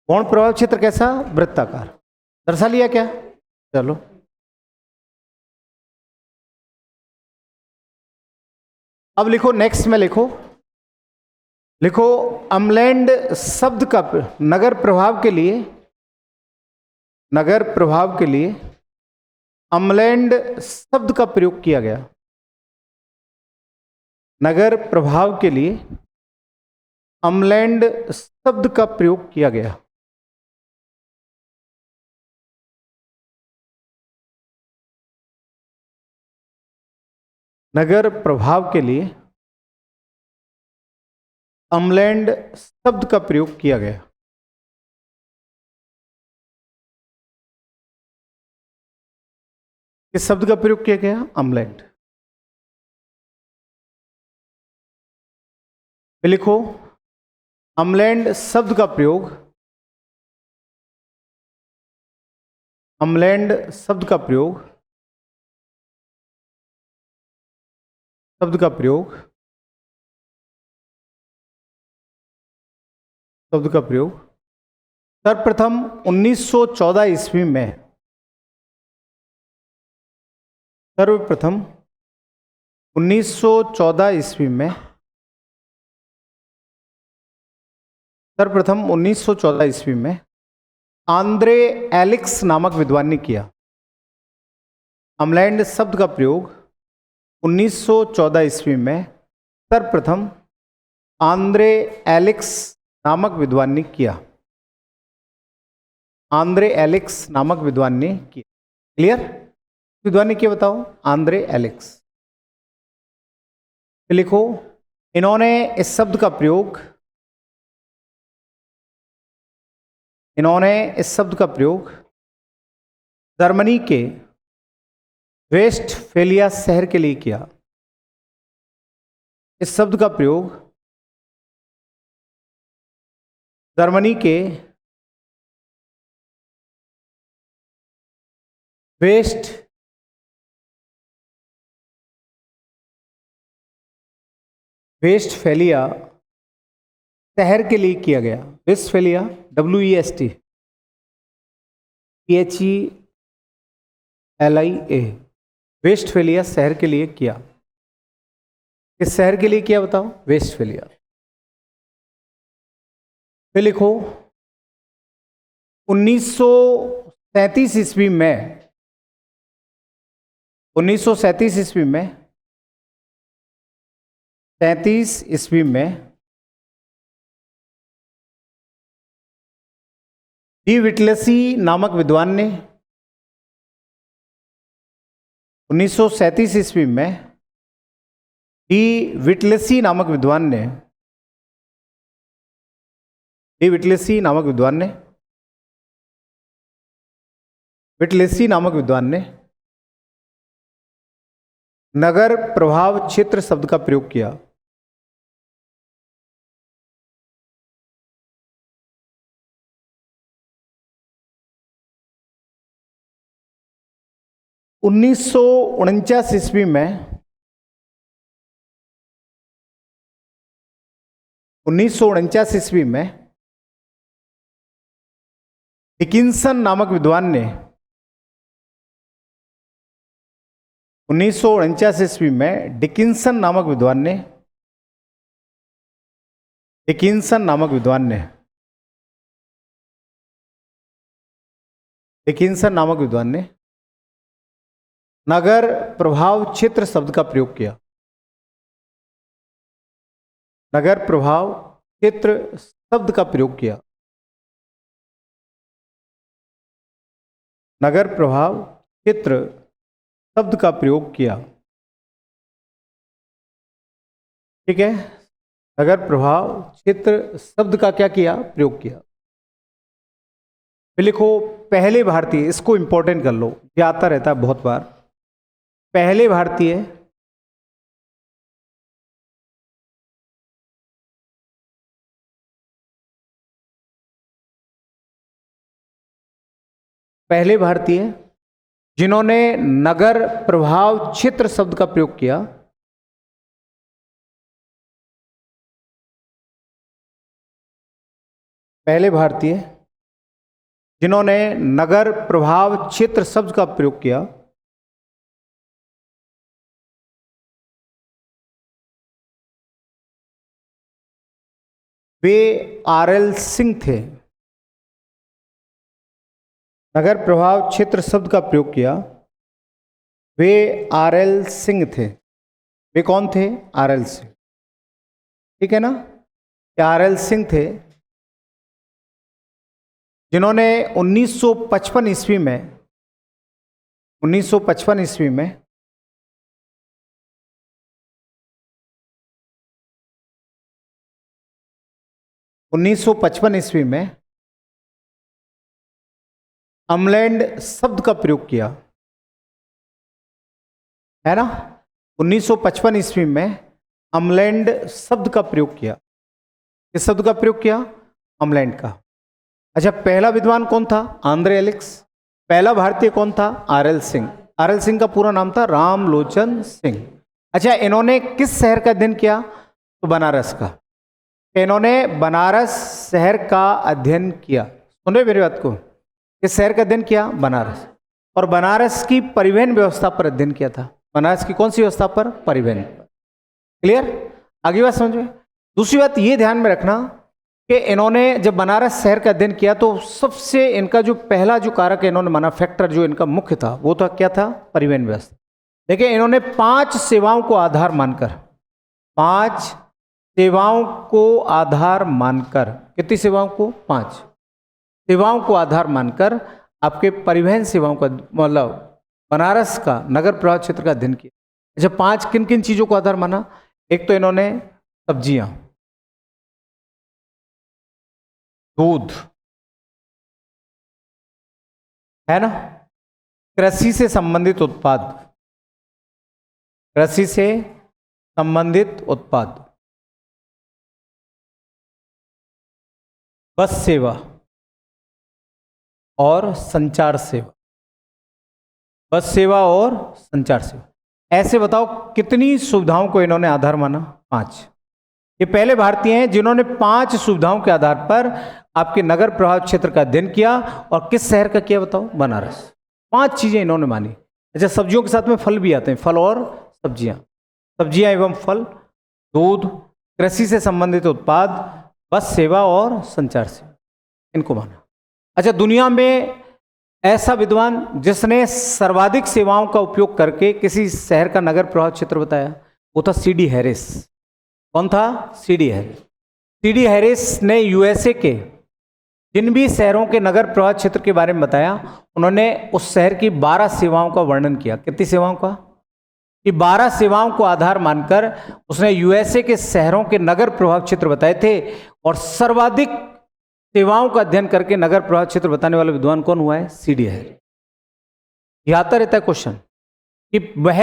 गौण प्रभाव क्षेत्र कैसा? वृत्ताकार। दर्शा लिया क्या? चलो अब लिखो, नेक्स्ट में लिखो, लिखो अम्लैंड शब्द का नगर प्रभाव के लिए, नगर प्रभाव के लिए अम्लैंड शब्द का प्रयोग किया गया। नगर प्रभाव के लिए अम्लैंड शब्द का प्रयोग किया गया। नगर प्रभाव के लिए अम्लैंड शब्द का प्रयोग किया गया। किस शब्द का प्रयोग किया गया? अम्लैंड। लिखो अम्लैंड शब्द का प्रयोग, अम्लैंड शब्द का प्रयोग, शब्द का प्रयोग, शब्द का प्रयोग सर्वप्रथम 1914 ईस्वी में, सर्वप्रथम 1914 ईस्वी में, सर्वप्रथम 1914 ईस्वी में आंद्रे एलिक्स नामक विद्वान ने किया। अम्लैंड शब्द का प्रयोग 1914 ईस्वी में सर्वप्रथम आंद्रे एलिक्स नामक विद्वान ने किया। आंद्रे एलिक्स नामक विद्वान ने किया। क्लियर? विद्वान ने किया बताओ? आंद्रे एलिक्स। लिखो इन्होंने इस शब्द का प्रयोग, इन्होंने इस शब्द का प्रयोग जर्मनी के वेस्टफेलिया शहर के लिए किया। इस शब्द का प्रयोग जर्मनी के वेस्टफेलिया शहर के लिए किया गया। वेस्टफेलिया, WEST PHELIA, वेस्टफेलिया शहर के लिए किया। किस शहर के लिए किया बताओ? वेस्टफेलिया। फिर लिखो 1937 ईस्वी में, 1937 ईस्वी में, 37 ईस्वी में डी विटलेसी नामक विद्वान ने, 1937 ईस्वी में डी विटलेसी नामक विद्वान ने, डी विटलेसी नामक विद्वान ने, विटलेसी नामक विद्वान ने नगर प्रभाव क्षेत्र शब्द का प्रयोग किया। उन्नीस सौ 49 ईस्वी में, 1949 ईस्वी में डिकिंसन नामक विद्वान ने, 1949 ईस्वी में डिकिंसन नामक विद्वान ने, डिकिंसन नामक विद्वान ने, डिकिंसन नामक विद्वान ने नगर प्रभाव क्षेत्र शब्द का प्रयोग किया। नगर प्रभाव क्षेत्र शब्द का प्रयोग किया। नगर प्रभाव क्षेत्र शब्द का प्रयोग किया। ठीक है, नगर प्रभाव क्षेत्र शब्द का क्या किया? प्रयोग किया। फिर लिखो पहले भारतीय, इसको इंपॉर्टेंट कर लो, ये आता रहता है बहुत बार। पहले भारतीय पहले भारतीय जिन्होंने नगर प्रभाव क्षेत्र शब्द का प्रयोग किया। पहले भारतीय जिन्होंने नगर प्रभाव क्षेत्र शब्द का प्रयोग किया। वे आरएल सिंह थे। नगर प्रभाव क्षेत्र शब्द का प्रयोग किया, वे आरएल सिंह थे। वे कौन थे? आरएल सिंह। ठीक है ना, आरएल सिंह थे जिन्होंने 1955 ईस्वी में 1955 ईस्वी में अमलैंड शब्द का प्रयोग किया, है ना। 1955 ईस्वी में अमलैंड शब्द का प्रयोग किया। किस शब्द का प्रयोग किया? अमलैंड का। अच्छा, पहला विद्वान कौन था? Andre Alex. पहला भारतीय कौन था? आरएल सिंह। आरएल सिंह का पूरा नाम था रामलोचन सिंह। अच्छा, इन्होंने किस शहर का अध्ययन किया? तो बनारस का। इन्होंने बनारस शहर का अध्ययन किया। सुन रहे मेरी बात को? किस शहर का अध्ययन किया? बनारस। और बनारस की परिवहन व्यवस्था पर अध्ययन किया था। बनारस की कौन सी व्यवस्था पर? परिवहन पर। क्लियर? आगे बात समझ में। दूसरी बात ये ध्यान में रखना कि इन्होंने जब बनारस शहर का अध्ययन किया तो सबसे इनका जो पहला जो कारक इन्होंने माना, फैक्टर जो इनका मुख्य था, वो तो क्या था? परिवहन व्यवस्था। देखिए, इन्होंने 5 सेवाओं को आधार मानकर, 5 सेवाओं को आधार मानकर, कितनी सेवाओं को? 5 सेवाओं को आधार मानकर आपके परिवहन सेवाओं का, मतलब बनारस का नगर प्रवाह क्षेत्र का अध्ययन किया। अच्छा, 5 किन किन चीजों को आधार माना? एक तो इन्होंने सब्जियां, दूध, है ना, कृषि से संबंधित उत्पाद, कृषि से संबंधित उत्पाद, बस सेवा और संचार सेवा। बस सेवा और संचार सेवा। ऐसे बताओ कितनी सुविधाओं को इन्होंने आधार माना? 5। ये पहले भारतीय हैं जिन्होंने 5 सुविधाओं के आधार पर आपके नगर प्रभाव क्षेत्र का अध्ययन किया। और किस शहर का किया बताओ? बनारस। 5 चीजें इन्होंने मानी। अच्छा, सब्जियों के साथ में फल भी आते हैं, फल और सब्जियां, सब्जियां एवं फल, दूध, कृषि से संबंधित उत्पाद, बस सेवा और संचार सेवा, इनको माना। अच्छा, दुनिया में ऐसा विद्वान जिसने सर्वाधिक सेवाओं का उपयोग करके किसी शहर का नगर प्रभाव क्षेत्र बताया, वो था सीडी हैरिस। कौन था? CD Harris. सीडी हैरिस ने यूएसए के जिन भी शहरों के नगर प्रवाह क्षेत्र के बारे में बताया, उन्होंने उस शहर की 12 सेवाओं का वर्णन किया। कितनी सेवाओं का? कि 12 सेवाओं को आधार मानकर उसने यूएसए के शहरों के नगर प्रभाव क्षेत्र बताए थे। और सर्वाधिक सेवाओं का अध्ययन करके नगर प्रभाव क्षेत्र बताने वाला विद्वान कौन हुआ है? CD Harris. यह आता रहता है क्वेश्चन कि वह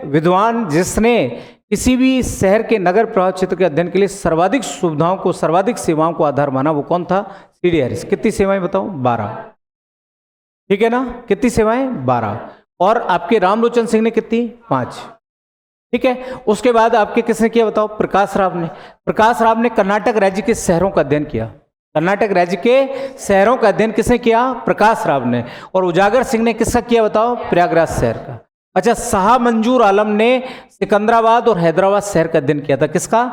विद्वान जिसने किसी भी शहर के नगर प्रभाव क्षेत्र के अध्ययन के लिए सर्वाधिक सुविधाओं को, सर्वाधिक सेवाओं को आधार माना, वो कौन था? CD Harris. कितनी सेवाएं बताओ? 12। ठीक है ना, कितनी सेवाएं? 12। और आपके रामलोचन सिंह ने कितनी? 5। ठीक है। उसके बाद आपके किसने किया बताओ? प्रकाश राव ने। प्रकाश राव ने कर्नाटक राज्य के शहरों का अध्ययन किया। कर्नाटक राज्य के शहरों का अध्ययन किसने किया? प्रकाश राव ने। और उजागर सिंह ने किसका किया बताओ? प्रयागराज शहर का। अच्छा, शाह मंजूर आलम ने सिकंदराबाद और हैदराबाद शहर का अध्ययन किया था। किसका?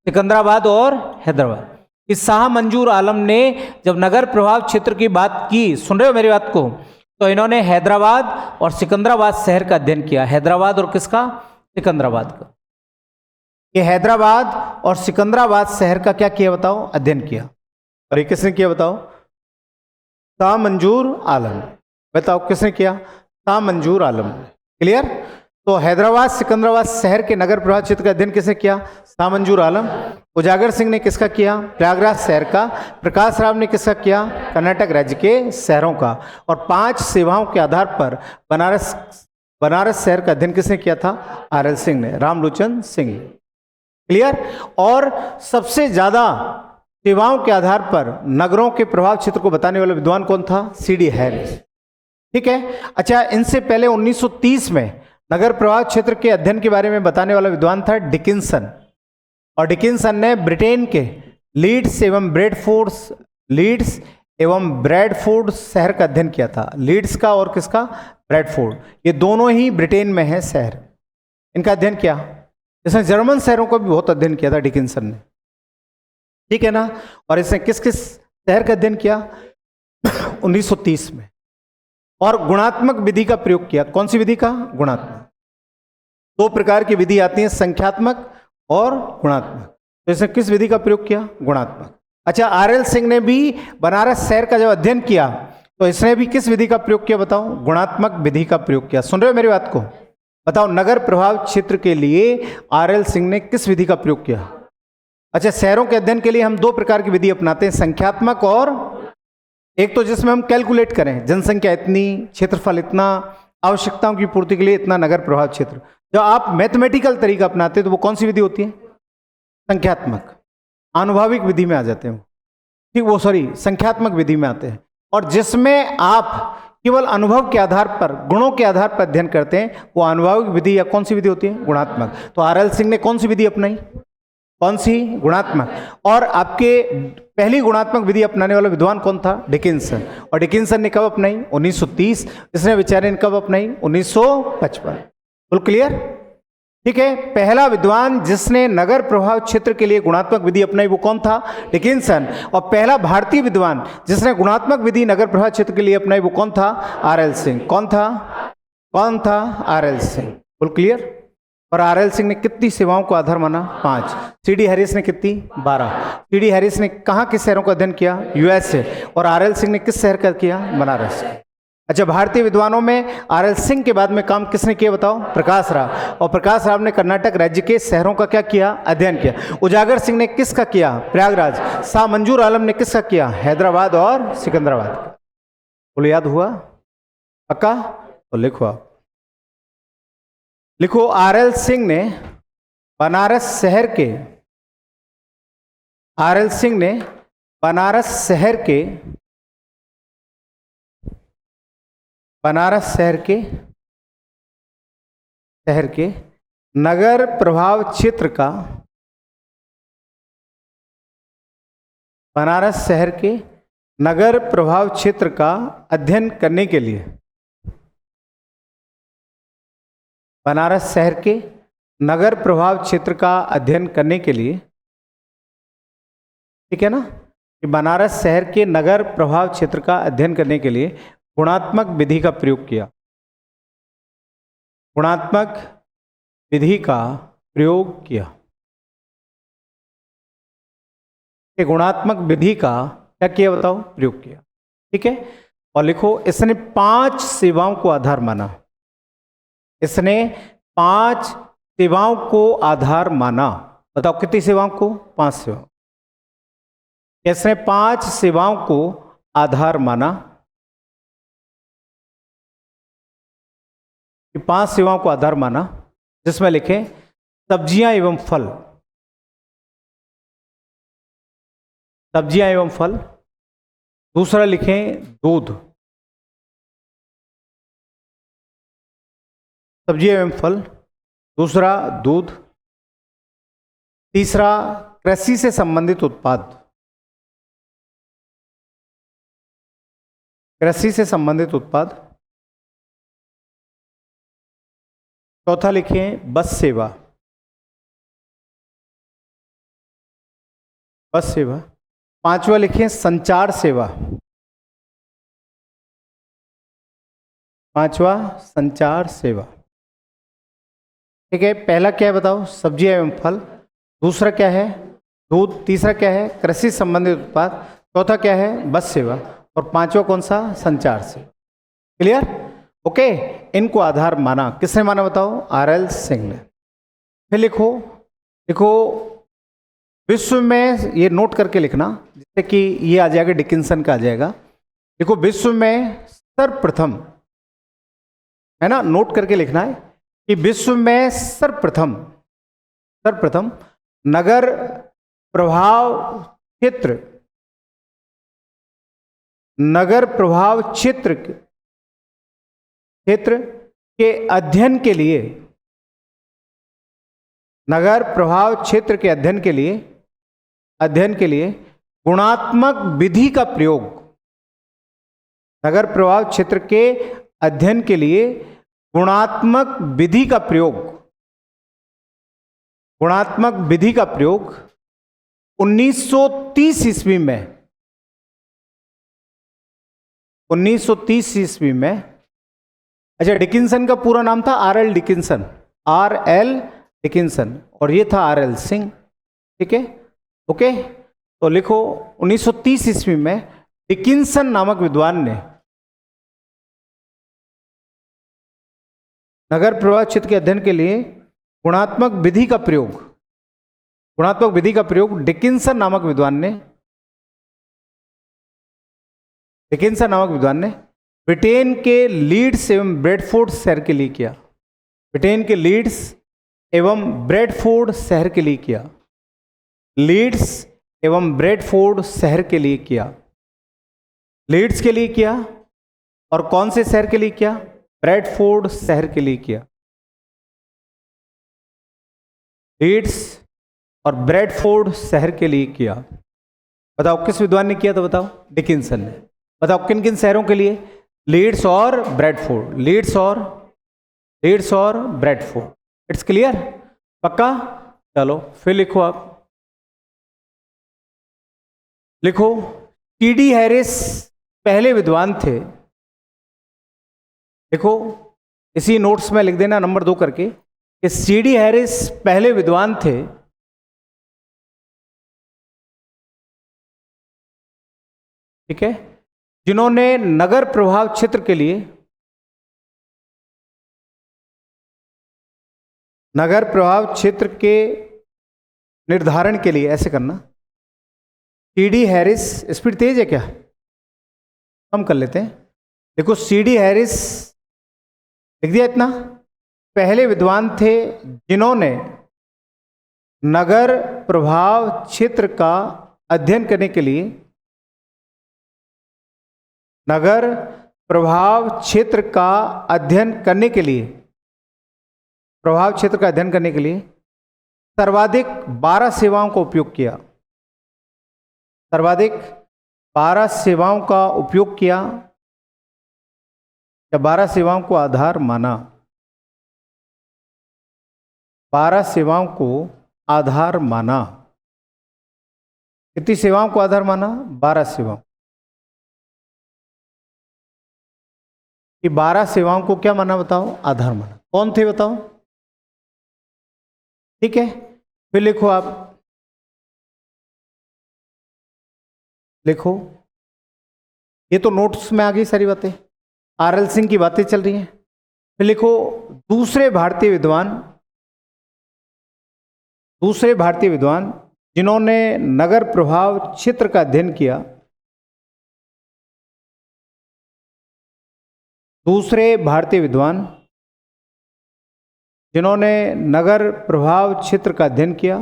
सिकंदराबाद और हैदराबाद। इस शाह मंजूर आलम ने जब नगर प्रभाव क्षेत्र की बात की, सुन रहे हो मेरी बात को, तो इन्होंने हैदराबाद और सिकंदराबाद शहर का अध्ययन किया। हैदराबाद और किसका? सिकंदराबाद का। ये हैदराबाद और सिकंदराबाद शहर का क्या किया बताओ? अध्ययन किया। और ये किसने किया बताओ? शाह मंजूर आलम। बताओ किसने किया? शाह मंजूर आलम। क्लियर? तो हैदराबाद सिकंदराबाद शहर के नगर प्रभाव क्षेत्र का अध्ययन किसने किया? शाह मंजूर आलम। उजागर सिंह ने किसका किया? प्रयागराज शहर का। प्रकाश राव ने किसका किया? कर्नाटक राज्य के शहरों का। और 5 सेवाओं के आधार पर बनारस शहर का अध्ययन किसने किया था? आरएल सिंह ने, रामलोचन सिंह। क्लियर? और सबसे ज्यादा सेवाओं के आधार पर नगरों के प्रभाव क्षेत्र को बताने वाला विद्वान कौन था? CD Harris. ठीक है। अच्छा, इनसे पहले 1930 में नगर प्रवाह क्षेत्र के अध्ययन के बारे में बताने वाला विद्वान था डिकिंसन, और डिकिंसन ने ब्रिटेन के लीड्स एवं ब्रैडफोर्ड शहर का अध्ययन किया था। लीड्स का और किसका? ब्रैडफोर्ड, ये दोनों ही ब्रिटेन में है शहर। इनका अध्ययन किया। इसने जर्मन शहरों का भी बहुत अध्ययन किया था डिकिंसन ने, ठीक है ना। और इसने किस किस शहर का अध्ययन किया? 1930 में। और गुणात्मक विधि का प्रयोग किया। कौन सी विधि का? गुणात्मक। दो प्रकार की विधि आती है, संख्यात्मक और गुणात्मक। तो इसने किस विधि का प्रयोग किया? गुणात्मक। अच्छा, आरएल सिंह ने भी बनारस शहर का जब अध्ययन किया तो इसने भी किस विधि का प्रयोग किया? बताओ। गुणात्मक विधि का प्रयोग किया। सुन रहे हो मेरी बात को? बताओ, नगर प्रभाव क्षेत्र के लिए आरएल सिंह ने किस विधि का प्रयोग किया? अच्छा, शहरों के अध्ययन के लिए हम दो प्रकार की विधि अपनाते हैं, संख्यात्मक और एक तो जिसमें हम कैलकुलेट करें, जनसंख्या इतनी, क्षेत्रफल इतना, आवश्यकताओं की पूर्ति के लिए इतना नगर प्रभाव क्षेत्र। जो आप मैथमेटिकल तरीका अपनाते हैं तो वो कौन सी विधि होती है? संख्यात्मक। आनुभाविक विधि में आ जाते हैं, ठीक, वो सॉरी संख्यात्मक विधि में आते हैं। और जिसमें आप केवल अनुभव के आधार पर, गुणों के आधार पर अध्ययन करते हैं, वो आनुभाविक विधि या कौन सी विधि होती है? गुणात्मक। तो आरएल सिंह ने कौन सी विधि अपनाई? कौन सी? गुणात्मक। और आपके पहली गुणात्मक विधि अपनाने वाला विद्वान कौन था? डिकिंसन। और डिकिंसन ने कब अपनाई? 1930। इसने बेचारे ने कब अपनाई? 1955। Full clear? ठीक है। पहला विद्वान जिसने नगर प्रभाव क्षेत्र के लिए गुणात्मक विधि अपनाई वो कौन था? डिकिंसन। और पहला भारतीय विद्वान जिसने गुणात्मक विधि नगर प्रभाव क्षेत्र के लिए अपनाई वो कौन था? आरएल सिंह। कौन था? कौन था? आरएल सिंह। Full clear? और आरएल सिंह ने कितनी सेवाओं को आधार माना? 5। सीडी हैरिस ने कितनी? 12। सीडी हैरिस ने कहाँ के शहरों का अध्ययन किया? यूएसए। और आरएल सिंह ने किस शहर का किया? बनारस। अच्छा, भारतीय विद्वानों में आरएल सिंह के बाद में काम किसने किया? बताओ। प्रकाश राव। और प्रकाश राव ने कर्नाटक राज्य के शहरों का क्या किया? अध्ययन किया। उजागर सिंह ने किसका किया? प्रयागराज। शाह मंजूर आलम ने किसका किया? हैदराबाद और सिकंदराबाद। बोलो, याद हुआ? पक्का? तो लिखो आप। लिखो, आरएल सिंह ने बनारस शहर के, आरएल सिंह ने बनारस शहर के, बनारस शहर के नगर प्रभाव क्षेत्र का, बनारस शहर के नगर प्रभाव क्षेत्र का अध्ययन करने के लिए, बनारस शहर के नगर प्रभाव क्षेत्र का अध्ययन करने के लिए, ठीक है ना, कि बनारस शहर के नगर प्रभाव क्षेत्र का अध्ययन करने के लिए गुणात्मक विधि का प्रयोग किया। गुणात्मक विधि का प्रयोग किया। गुणात्मक विधि का क्या किया? बताओ। प्रयोग किया। ठीक है। और लिखो, इसने 5 सेवाओं को आधार माना। इसने 5 सेवाओं को आधार माना। बताओ कितनी सेवाओं को? 5 सेवाओं। इसने 5 सेवाओं को आधार माना। 5 सेवाओं को आधार माना, जिसमें लिखें सब्जियां एवं फल, सब्जियां एवं फल। दूसरा लिखें दूध, सब्जियां एवं फल। दूसरा दूध। तीसरा कृषि से संबंधित उत्पाद, कृषि से संबंधित उत्पाद। चौथा लिखें बस सेवा, बस सेवा। 5वां लिखें संचार सेवा, 5वां संचार सेवा। ठीक है। पहला क्या है बताओ? सब्जियां एवं फल। दूसरा क्या है? दूध। तीसरा क्या है? कृषि संबंधित उत्पाद। चौथा क्या है? बस सेवा। और 5वां कौन सा? संचार सेवा। क्लियर? ओके। इनको आधार माना। किसने माना बताओ? आरएल सिंह ने। फिर लिखो, लिखो विश्व में, ये नोट करके लिखना जिससे कि ये आ जाएगा, डिकिंसन का आ जाएगा। देखो, विश्व में सर्वप्रथम, है ना, नोट करके लिखना है कि विश्व में सर्वप्रथम, सर्वप्रथम नगर प्रभाव क्षेत्र, नगर प्रभाव क्षेत्र क्षेत्र के अध्ययन के लिए, नगर प्रभाव क्षेत्र के अध्ययन के लिए गुणात्मक विधि का प्रयोग, नगर प्रभाव क्षेत्र के अध्ययन के लिए गुणात्मक विधि का प्रयोग, गुणात्मक विधि का प्रयोग 1930 ईस्वी में, 1930 ईस्वी में, अच्छा डिकिंसन का पूरा नाम था R.L. Dickinson, R.L. डिकिंसन, और ये था R.L. सिंह, ठीक है, ओके। तो लिखो 1930 ईस्वी में डिकिंसन नामक विद्वान ने नगर प्रवाह क्षेत्र के अध्ययन के लिए गुणात्मक विधि का प्रयोग, गुणात्मक विधि का प्रयोग डिकिंसन नामक विद्वान ने, डिकिंसन नामक विद्वान ने ब्रिटेन के लीड्स एवं ब्रेडफोर्ड शहर के लिए किया, ब्रिटेन के लीड्स एवं ब्रेडफोर्ड शहर के लिए किया, लीड्स एवं ब्रेडफोर्ड शहर के लिए किया, लीड्स के लिए किया, और कौन से शहर के लिए किया? ब्रेडफोर्ड शहर के लिए किया, लीड्स और ब्रेडफोर्ड शहर के लिए किया। बताओ किस विद्वान ने किया? तो बताओ डिकिंसन ने। बताओ किन किन शहरों के लिए? लीड्स और ब्रेडफोर्ड, लीड्स और ब्रेडफोर्ड। It's clear? पक्का? चलो फिर लिखो, आप लिखो T.D. हैरिस पहले विद्वान थे, देखो इसी नोट्स में लिख देना नंबर 2 करके कि C.D. हैरिस पहले विद्वान थे ठीक है, जिन्होंने नगर प्रभाव क्षेत्र के लिए, नगर प्रभाव क्षेत्र के निर्धारण के लिए, ऐसे करना T.D. हैरिस, स्पीड तेज है क्या? कम कर लेते हैं। देखो C.D. हैरिस लिख दिया इतना, पहले विद्वान थे जिन्होंने नगर प्रभाव क्षेत्र का अध्ययन करने के लिए, नगर प्रभाव क्षेत्र का अध्ययन करने के लिए, प्रभाव क्षेत्र का अध्ययन करने के लिए सर्वाधिक 12 सेवाओं का उपयोग किया, सर्वाधिक 12 सेवाओं का उपयोग किया या 12 सेवाओं को आधार माना, 12 सेवाओं को आधार माना। कितनी सेवाओं को आधार माना? 12 सेवाओं। कि 12 सेवाओं को क्या माना बताओ? आधार माना। कौन थे बताओ? ठीक है, फिर लिखो, आप लिखो, ये तो नोट्स में आ गई सारी बातें, R.L. सिंह की बातें चल रही हैं। फिर लिखो दूसरे भारतीय विद्वान जिन्होंने नगर प्रभाव क्षेत्र का अध्ययन किया, दूसरे भारतीय विद्वान जिन्होंने नगर प्रभाव क्षेत्र का अध्ययन किया,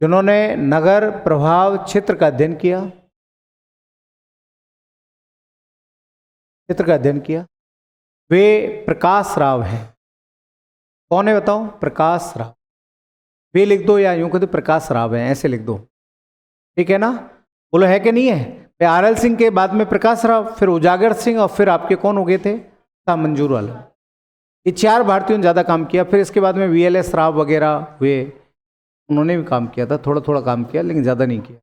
जिन्होंने नगर प्रभाव क्षेत्र का अध्ययन किया, क्षेत्र का अध्ययन किया, वे प्रकाश राव हैं। कौन है बताओ? प्रकाश राव। वे लिख दो या यूं कह दो प्रकाश राव हैं, ऐसे लिख दो, ठीक है ना? बोलो है कि नहीं है? R.L. सिंह के बाद में प्रकाश राव, फिर उजागर सिंह, और फिर आपके कौन हो गए थे? शाह मंजूर वाला। ये 4 भारतीयों ने ज़्यादा काम किया। फिर इसके बाद में V.L.S. राव वगैरह हुए, उन्होंने भी काम किया था, थोड़ा थोड़ा काम किया, लेकिन ज़्यादा नहीं किया,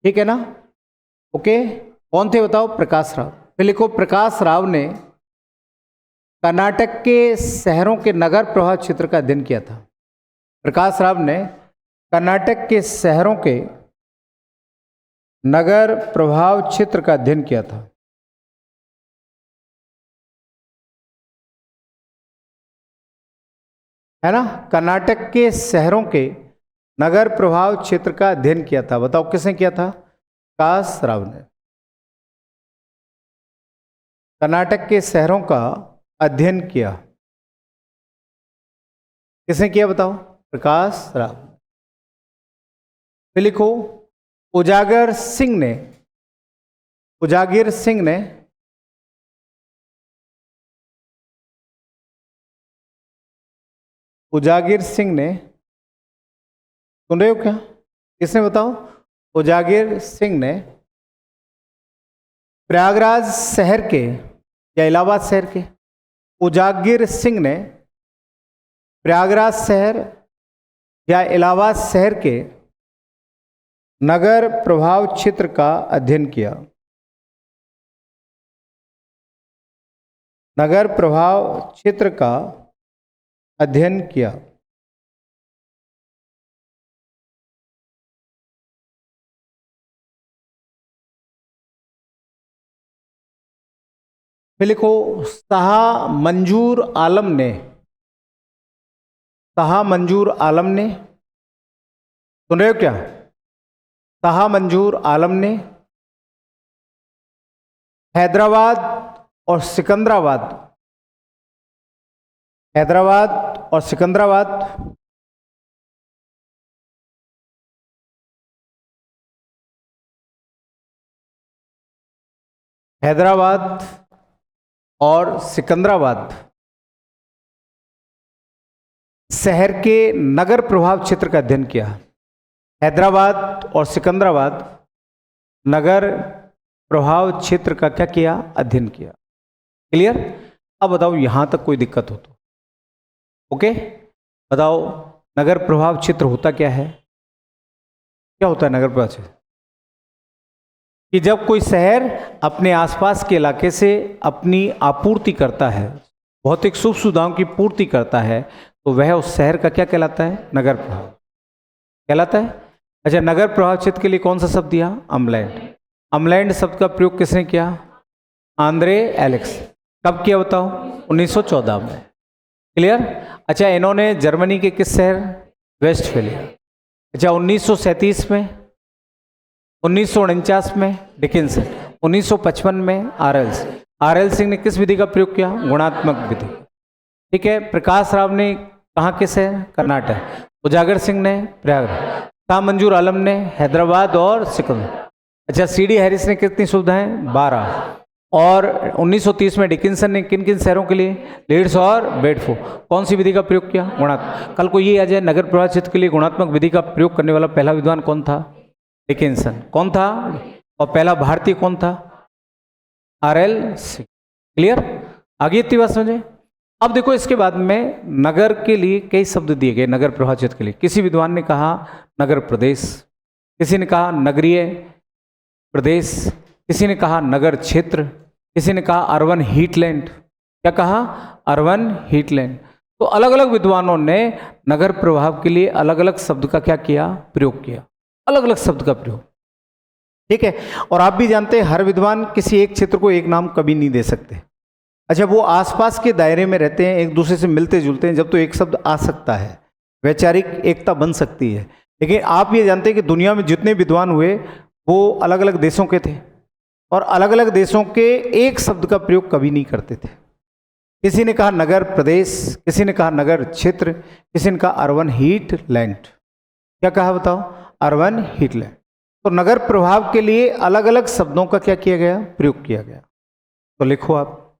ठीक है ना? ओके, कौन थे बताओ? प्रकाश राव। फिर लिखो प्रकाश राव ने कर्नाटक के शहरों के नगर प्रभाव क्षेत्र का अध्ययन किया था। प्रकाश राव ने कर्नाटक के शहरों के नगर प्रभाव क्षेत्र का अध्ययन किया था। है ना? कर्नाटक के शहरों के नगर प्रभाव क्षेत्र का अध्ययन किया था। बताओ किसने किया था? प्रकाश राव ने कर्नाटक के शहरों का अध्ययन किया। किसने किया बताओ? प्रकाश राव। फिर लिखो उजागर सिंह ने, उजागिर सिंह ने उजागिर सिंह ने, सुन रहे हो क्या? किसने बताओ? उजागिर सिंह ने प्रयागराज शहर के या इलाहाबाद शहर के, उजागिर सिंह ने प्रयागराज शहर या इलाहाबाद शहर के नगर प्रभाव क्षेत्र का अध्ययन किया। नगर प्रभाव क्षेत्र का अध्ययन किया। फिर लिखो शाह मंजूर आलम ने, शाह मंजूर आलम ने, सुन रहे हो क्या? शाह मंजूर आलम ने हैदराबाद और सिकंदराबाद, हैदराबाद और सिकंदराबाद हैदराबाद और सिकंदराबाद शहर के नगर प्रभाव क्षेत्र का अध्ययन किया। हैदराबाद और सिकंदराबाद नगर प्रभाव क्षेत्र का क्या किया? अध्ययन किया। क्लियर? अब बताओ यहां तक कोई दिक्कत हो तो? ओके, बताओ नगर प्रभाव क्षेत्र होता क्या है? क्या होता है नगर प्रभाव क्षेत्र? कि जब कोई शहर अपने आसपास के इलाके से अपनी आपूर्ति करता है, भौतिक सुख सुविधाओं की पूर्ति करता है, तो वह उस शहर का क्या कहलाता है? नगर प्रभाव कहलाता है। अच्छा, नगर प्रभाव क्षेत्र के लिए कौन सा शब्द दिया? अमलैंड। अमलैंड शब्द का प्रयोग किसने किया? Andre Alex. कब किया बताओ? 1914 में। क्लियर? अच्छा, इन्होंने जर्मनी के किस शहर? वेस्टफैलिया। अच्छा, 1937 में, 1949 में डिकिंसन, 1955 में आरएल। आरएल सिंह ने किस विधि का प्रयोग किया? गुणात्मक विधि। ठीक है। प्रकाश राव ने कहाँ के शहर? कर्नाटक। उजागर सिंह ने प्रयागराज। शाह मंजूर आलम ने हैदराबाद और सिकंदर। अच्छा, सीडी हैरिस ने कितनी सुविधाएं? 12। और 1930 में डिकिंसन ने किन किन शहरों के लिए? लीड्स और बेडफोर्ड। कौन सी विधि का प्रयोग किया? गुणात्मक। कल को ये आ जाए नगर प्रभाव क्षेत्र के लिए गुणात्मक विधि का प्रयोग करने वाला पहला विद्वान कौन था? डिकिंसन। कौन था? और पहला भारतीय कौन था? आरएल सिंह। क्लियर? आगे इतनी बात समझे? अब देखो इसके बाद में नगर के लिए कई शब्द दिए गए। नगर प्रभाव क्षेत्र के लिए किसी विद्वान ने कहा नगर प्रदेश, किसी ने कहा नगरीय प्रदेश, किसी ने कहा नगर क्षेत्र, किसी ने कहा अर्बन हीटलैंड। क्या कहा? अर्बन हीटलैंड। तो अलग अलग विद्वानों ने नगर प्रभाव के लिए अलग अलग शब्द का क्या किया? प्रयोग किया। अलग अलग शब्द का प्रयोग। ठीक है। और आप भी जानते हैं हर विद्वान किसी एक क्षेत्र को एक नाम कभी नहीं दे सकते। अच्छा, वो आसपास के दायरे में रहते हैं, एक दूसरे से मिलते जुलते हैं, जब तो एक शब्द आ सकता है, वैचारिक एकता बन सकती है। लेकिन आप ये जानते हैं कि दुनिया में जितने विद्वान हुए वो अलग अलग देशों के थे और अलग अलग देशों के एक शब्द का प्रयोग कभी नहीं करते थे। किसी ने कहा नगर प्रदेश, किसी ने कहा नगर क्षेत्र, किसी ने कहा अर्बन हीटलैंड। क्या कहा बताओ? अर्बन हीटलैंड। तो नगर प्रभाव के लिए अलग अलग शब्दों का क्या किया गया? प्रयोग किया गया। तो लिखो, आप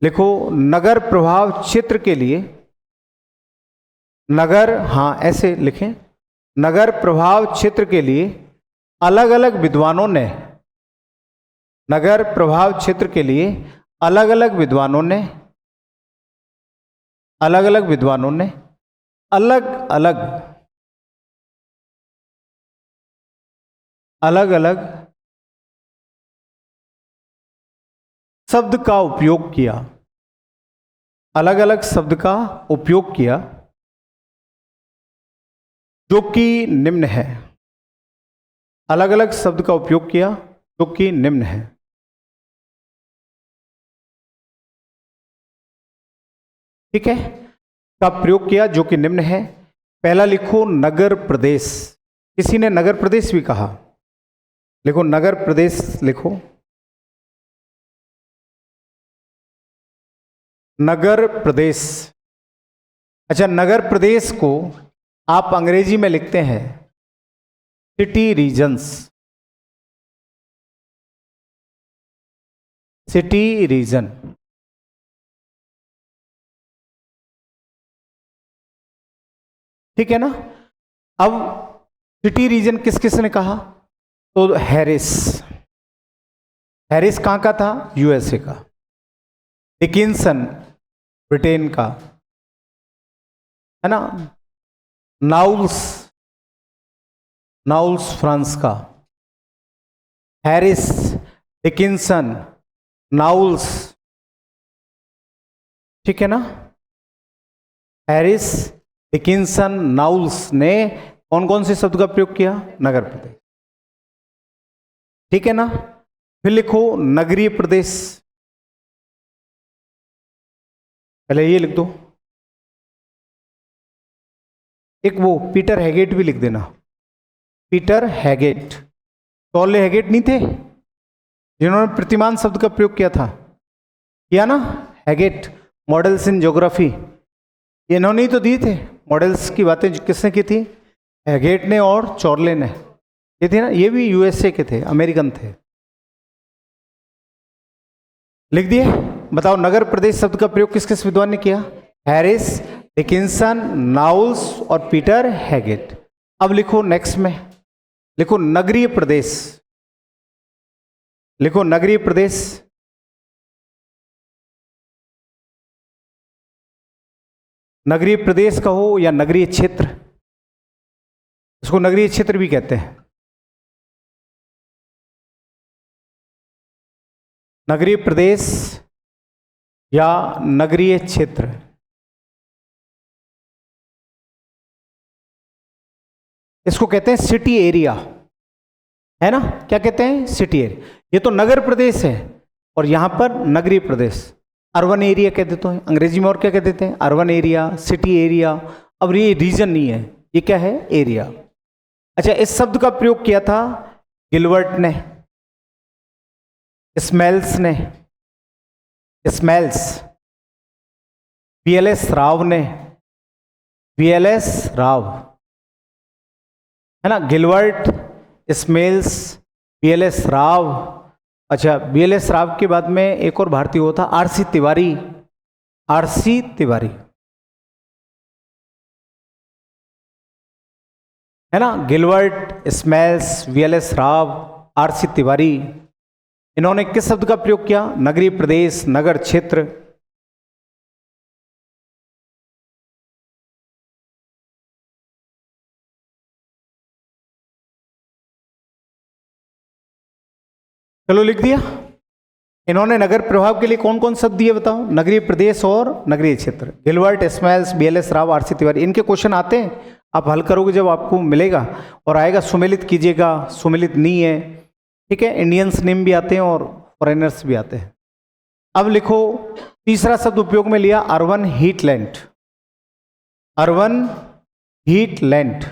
लिखो नगर प्रभाव क्षेत्र के लिए नगर, हाँ ऐसे लिखें, नगर प्रभाव क्षेत्र के लिए अलग अलग विद्वानों ने, नगर प्रभाव क्षेत्र के लिए अलग अलग विद्वानों ने, अलग अलग विद्वानों ने अलग अलग अलग अलग शब्द का उपयोग किया। अलग अलग शब्द का उपयोग किया जो कि निम्न है। अलग अलग शब्द का उपयोग किया जो कि निम्न है। ठीक है, का प्रयोग किया जो कि निम्न है। पहला लिखो नगर प्रदेश। किसी ने नगर प्रदेश भी कहा, लिखो नगर प्रदेश लिखो। नगर प्रदेश। अच्छा, नगर प्रदेश को आप अंग्रेजी में लिखते हैं सिटी रीजन्स, सिटी रीजन। ठीक है ना। अब सिटी रीजन किस किस ने कहा? तो हैरिस, हैरिस कहाँ का था? यूएसए का। डिकिंसन ब्रिटेन का, है ना। नाउल्स, नाउल्स फ्रांस का। हैरिस, डिकिंसन, नाउल्स, ठीक है ना। हैरिस, डिकिंसन, नाउल्स ने कौन कौन से शब्द का प्रयोग किया? नगर प्रदेश। ठीक है ना। फिर लिखो नगरीय प्रदेश, पहले ये लिख दो। एक वो पीटर हैगेट भी लिख देना, पीटर हैगेट। टॉले हैगेट नहीं थे जिन्होंने प्रतिमान शब्द का प्रयोग किया था? किया ना। हैगेट, मॉडल्स इन ज्योग्राफी, इन्होंने ही तो दिए थे मॉडल्स की बातें। किसने की थी? हैगेट ने और चॉर्ले ने, ये थे ना। ये भी यूएसए के थे, अमेरिकन थे। लिख दिए। बताओ नगर प्रदेश शब्द का प्रयोग किस किस विद्वान ने किया? हैरिस, डिकिंसन, नाउल्स और पीटर हैगेट। अब लिखो नेक्स्ट में, लिखो नगरीय प्रदेश, लिखो नगरीय प्रदेश। नगरीय प्रदेश कहो या नगरीय क्षेत्र, इसको नगरीय क्षेत्र भी कहते हैं। नगरीय प्रदेश या नगरीय क्षेत्र, इसको कहते हैं सिटी एरिया, है ना। क्या कहते हैं? City area. ये तो नगर प्रदेश है और यहां पर नगरीय प्रदेश, अर्बन एरिया कह देते हैं अंग्रेजी में। और क्या कह देते हैं? Urban area, city area. अब ये रीजन नहीं है, ये क्या है? एरिया। अच्छा, इस शब्द का प्रयोग किया था गिलबर्ट ने, स्मेल्स ने, स्मेल्स, बीएलएस राव ने, बीएलएस राव, है ना। Gilbert, smells, BLS Rao. अच्छा, बीएलएस राव के बाद में एक और भारतीय हुआ था, आरसी तिवारी, आरसी तिवारी, है ना। Gilbert, smells, BLS Rao, RC Tiwari, इन्होंने किस शब्द का प्रयोग किया? नगरीय प्रदेश, नगर क्षेत्र। चलो लिख दिया। इन्होंने नगर प्रभाव के लिए कौन कौन शब्द दिए बताओ? नगरीय प्रदेश और नगरीय क्षेत्र। Gilbert, smells, BLS Rao, RC Tiwari. इनके क्वेश्चन आते हैं, आप हल करोगे जब आपको मिलेगा। और आएगा सुमेलित कीजिएगा, सुमेलित नहीं है, ठीक है। इंडियंस नेम भी आते हैं और फॉरेनर्स भी आते हैं। अब लिखो तीसरा शब्द उपयोग में लिया, अर्बन हीटलैंड, अर्बन हीटलैंड,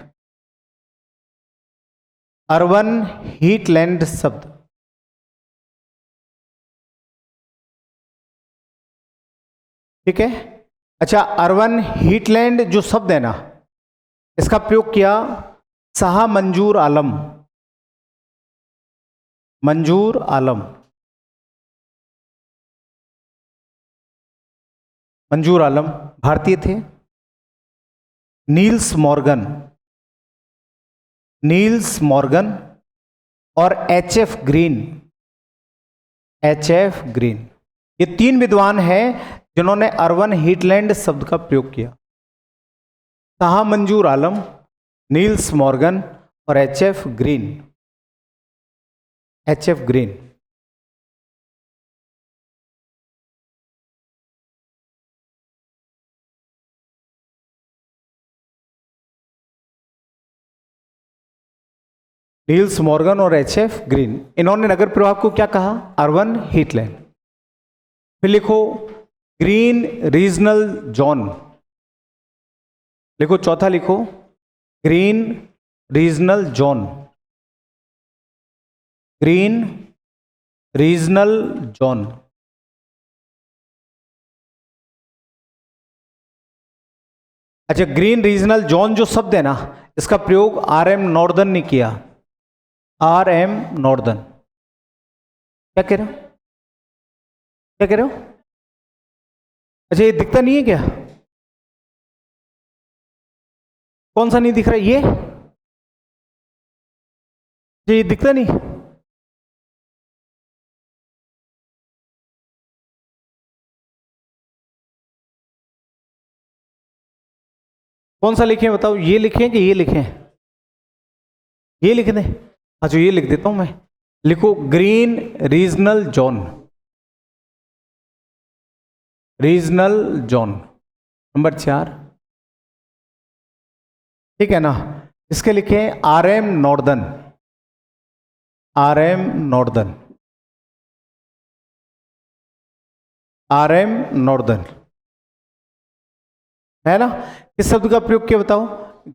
अर्बन हीटलैंड शब्द। ठीक है। अच्छा, अर्बन हीटलैंड जो शब्द है ना, इसका प्रयोग किया शाह मंजूर आलम, मंजूर आलम, मंजूर आलम भारतीय थे। नील्स मॉर्गन, नील्स मॉर्गन और एचएफ ग्रीन, एचएफ ग्रीन, ये तीन विद्वान हैं जिन्होंने अर्बन हीटलैंड शब्द का प्रयोग किया। शाह मंजूर आलम, नील्स मॉर्गन और HF green, HF green. Niels Morgan और एचएफ ग्रीन, इन्होंने नगर प्रभाव को क्या कहा? अर्बन हीटलैंड। फिर लिखो ग्रीन रीजनल जोन, लिखो चौथा, लिखो green regional zone, green regional zone. अच्छा, ग्रीन रीजनल जोन जो शब्द है ना, इसका प्रयोग आरएम नॉर्दन ने किया। RM northern. क्या कह रहे हो, क्या कह रहे हो? अच्छा ये दिखता नहीं है क्या? कौन सा नहीं दिख रहा? ये दिखता नहीं? कौन सा लिखें बताओ, ये लिखें कि ये लिखें? ये लिख दें? अच्छा ये लिख देता हूं मैं। लिखो green regional zone, regional zone number 4, ठीक है ना? इसके लिखें RM northern, RM northern, RM northern, है ना? किस शब्द का प्रयोग किया बताओ?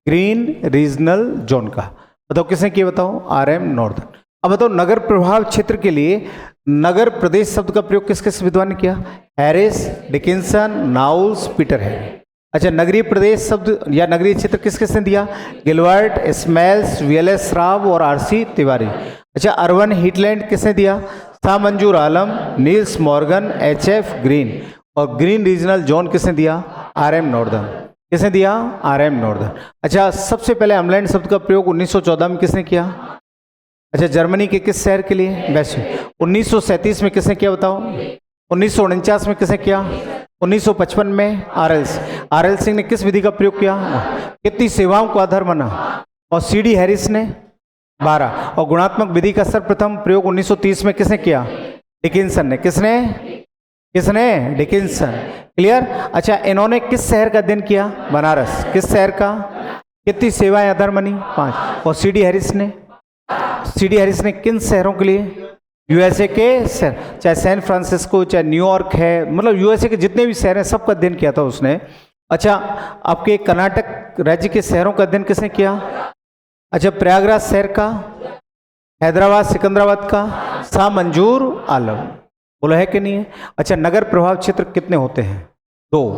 ग्रीन रीजनल जोन का। बताओ किसने किया बताओ? RM northern. अब बताओ नगर प्रभाव क्षेत्र के लिए नगर प्रदेश शब्द का प्रयोग किस किस विद्वान ने किया? हैरिस, डिकिंसन, नाउल्स, पीटर है। अच्छा नगरीय प्रदेश शब्द या नगरीय क्षेत्र किस किसने दिया? गिलवर्ट, स्मेल्स, VLS राव और RC तिवारी। अच्छा अर्बन हीटलैंड किसने दिया? शाह मंजूर आलम, नील्स मॉर्गन, HF ग्रीन। और ग्रीन रीजनल जोन किसने दिया? RM northern. किसने दिया? RM northern. अच्छा सबसे पहले अम्लैंड शब्द का प्रयोग 1914 में किसने किया? अच्छा जर्मनी के किस शहर के लिए? वैसे 1937 में किसने किया बताओ? 1949 में किसने किया? 1955 में RL सिंह ने किस विधि का प्रयोग किया? कितनी सेवाओं को आधार माना? और CD हैरिस ने 12। और गुणात्मक विधि का सर्वप्रथम प्रयोग 1930 में किसने किया? डिकिंसन ने। किसने? डिकिंसन। क्लियर? अच्छा इन्होंने किस शहर का अध्ययन किया? बनारस। किस शहर का? कितनी सेवाएं आधार मानी? 5। और CD हैरिस ने किन शहरों के लिए? USA के शहर, चाहे सैन फ्रांसिस्को, चाहे न्यूयॉर्क है, मतलब USA के जितने भी शहर हैं सबका अध्ययन किया था उसने। अच्छा आपके कर्नाटक राज्य के शहरों का अध्ययन किसने किया? अच्छा प्रयागराज शहर का, हैदराबाद सिकंदराबाद का, शाह मंजूर आलम। बोला है कि नहीं है? अच्छा नगर प्रभाव क्षेत्र कितने होते हैं? 2,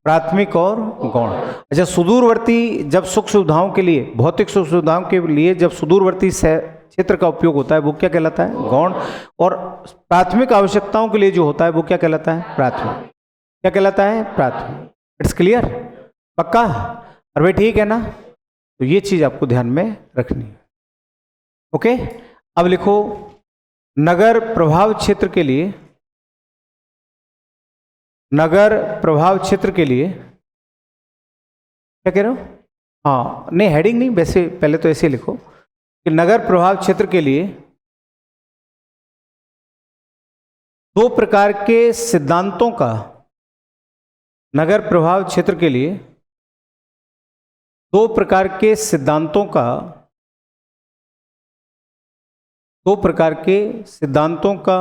प्राथमिक और गौण। अच्छा सुदूरवर्ती जब सुख सुविधाओं के लिए, भौतिक सुख सुविधाओं के लिए जब सुदूरवर्ती क्षेत्र का उपयोग होता है वो क्या कहलाता है? गौण। और प्राथमिक आवश्यकताओं के लिए जो होता है वो क्या कहलाता है? प्राथमिक। क्या कहलाता है? प्राथमिक। It's clear? पक्का? और भाई ठीक है ना? तो ये चीज आपको ध्यान में रखनी है। ओके अब लिखो नगर प्रभाव क्षेत्र के लिए, नगर प्रभाव क्षेत्र के लिए क्या कह रहे हो? हाँ नहीं हेडिंग नहीं, वैसे पहले तो ऐसे लिखो कि नगर प्रभाव क्षेत्र के लिए 2 प्रकार के सिद्धांतों का, नगर प्रभाव क्षेत्र के लिए 2 प्रकार के सिद्धांतों का, 2 प्रकार के सिद्धांतों का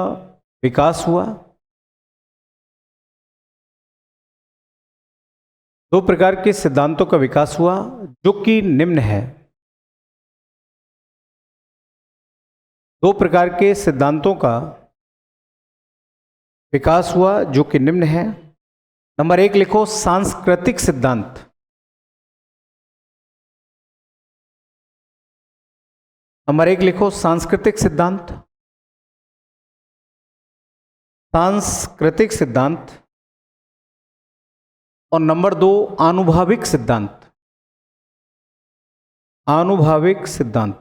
विकास हुआ। 2 प्रकार के सिद्धांतों का विकास हुआ जो कि निम्न है। 2 प्रकार के सिद्धांतों का विकास हुआ जो कि निम्न है। नंबर 1 लिखो सांस्कृतिक सिद्धांत। नंबर 1 लिखो सांस्कृतिक सिद्धांत, सांस्कृतिक सिद्धांत। और नंबर 2 आनुभाविक सिद्धांत, आनुभाविक सिद्धांत।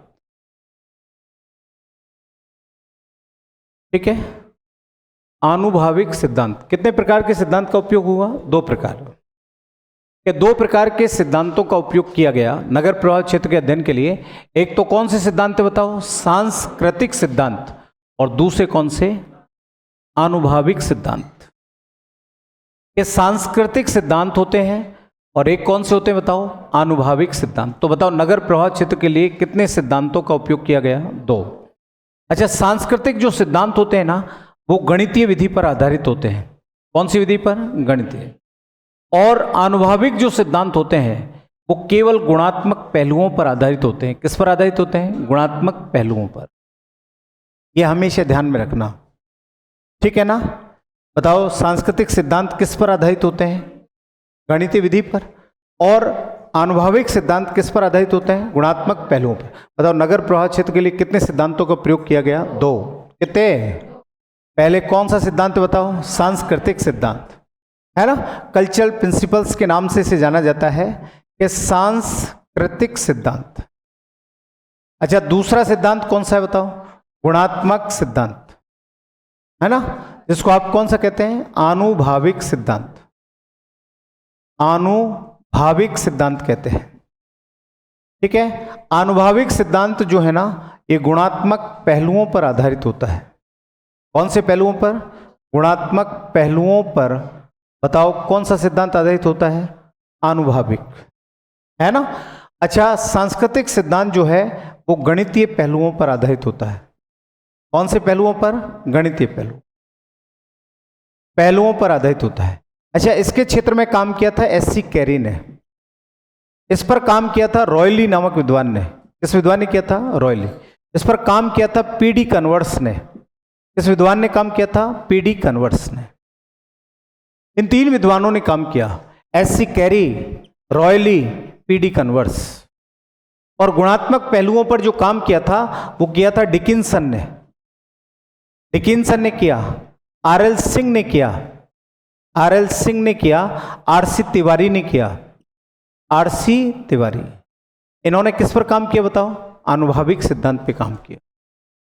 ठीक है आनुभाविक सिद्धांत। कितने प्रकार के सिद्धांत का उपयोग हुआ? 2 प्रकार के। 2 प्रकार के सिद्धांतों का उपयोग किया गया नगर प्रभाव क्षेत्र के अध्ययन के लिए। एक तो कौन से सिद्धांत बताओ? सांस्कृतिक सिद्धांत। और दूसरे कौन से? आनुभाविक सिद्धांत। ये सांस्कृतिक सिद्धांत होते हैं और एक कौन से होते हैं बताओ? आनुभाविक सिद्धांत। तो बताओ नगर प्रभाव क्षेत्र के लिए कितने सिद्धांतों का उपयोग किया गया? 2। अच्छा सांस्कृतिक जो सिद्धांत होते हैं ना वो गणितीय विधि पर आधारित होते हैं। कौन सी विधि पर? गणितीय। और आनुभाविक जो सिद्धांत होते हैं वो केवल गुणात्मक पहलुओं पर आधारित होते हैं। किस पर आधारित होते हैं? गुणात्मक पहलुओं पर। यह हमेशा ध्यान में रखना, ठीक है ना? बताओ सांस्कृतिक सिद्धांत किस पर आधारित होते हैं? गणितीय विधि पर। और आनुभाविक सिद्धांत किस पर आधारित होते हैं? गुणात्मक पहलुओं पर। बताओ नगर प्रवाह क्षेत्र के लिए कितने सिद्धांतों का प्रयोग किया गया? 2। कितने? पहले कौन सा सिद्धांत बताओ? सांस्कृतिक सिद्धांत, है ना। कल्चरल प्रिंसिपल्स के नाम से इसे जाना जाता है कि सांस्कृतिक सिद्धांत। अच्छा, दूसरा सिद्धांत कौन सा है बताओ? गुणात्मक सिद्धांत, है ना, जिसको आप कौन सा कहते हैं? आनुभाविक सिद्धांत। आनुभाविक सिद्धांत कहते हैं, ठीक है। आनुभाविक सिद्धांत जो है ना, ये गुणात्मक पहलुओं पर आधारित होता है। कौन से पहलुओं पर? गुणात्मक पहलुओं पर। बताओ कौन सा सिद्धांत आधारित होता है? आनुभाविक, है ना। अच्छा, सांस्कृतिक सिद्धांत जो है वो गणितीय पहलुओं पर आधारित होता है। कौन से पहलुओं पर? गणितीय पहलुओं पर आधारित होता है। अच्छा, इसके क्षेत्र में काम किया था एससी कैरी ने। इस पर काम किया था रॉयली नामक विद्वान ने। किस विद्वान ने किया था? रॉयली। इस पर काम किया था पीडी कन्वर्ट्स ने। किस विद्वान ने काम किया था? पीडी कन्वर्ट्स ने। इन 3 विद्वानों ने काम किया, SC carry, royally, PD converts. और गुणात्मक पहलुओं पर जो काम किया था वो किया था डिकिंसन ने। डिकिंसन ने किया, आरएल सिंह ने किया, आरएल सिंह ने किया, आरसी तिवारी ने किया, आरसी तिवारी। इन्होंने किस पर काम किया बताओ? आनुभाविक सिद्धांत पे काम किया।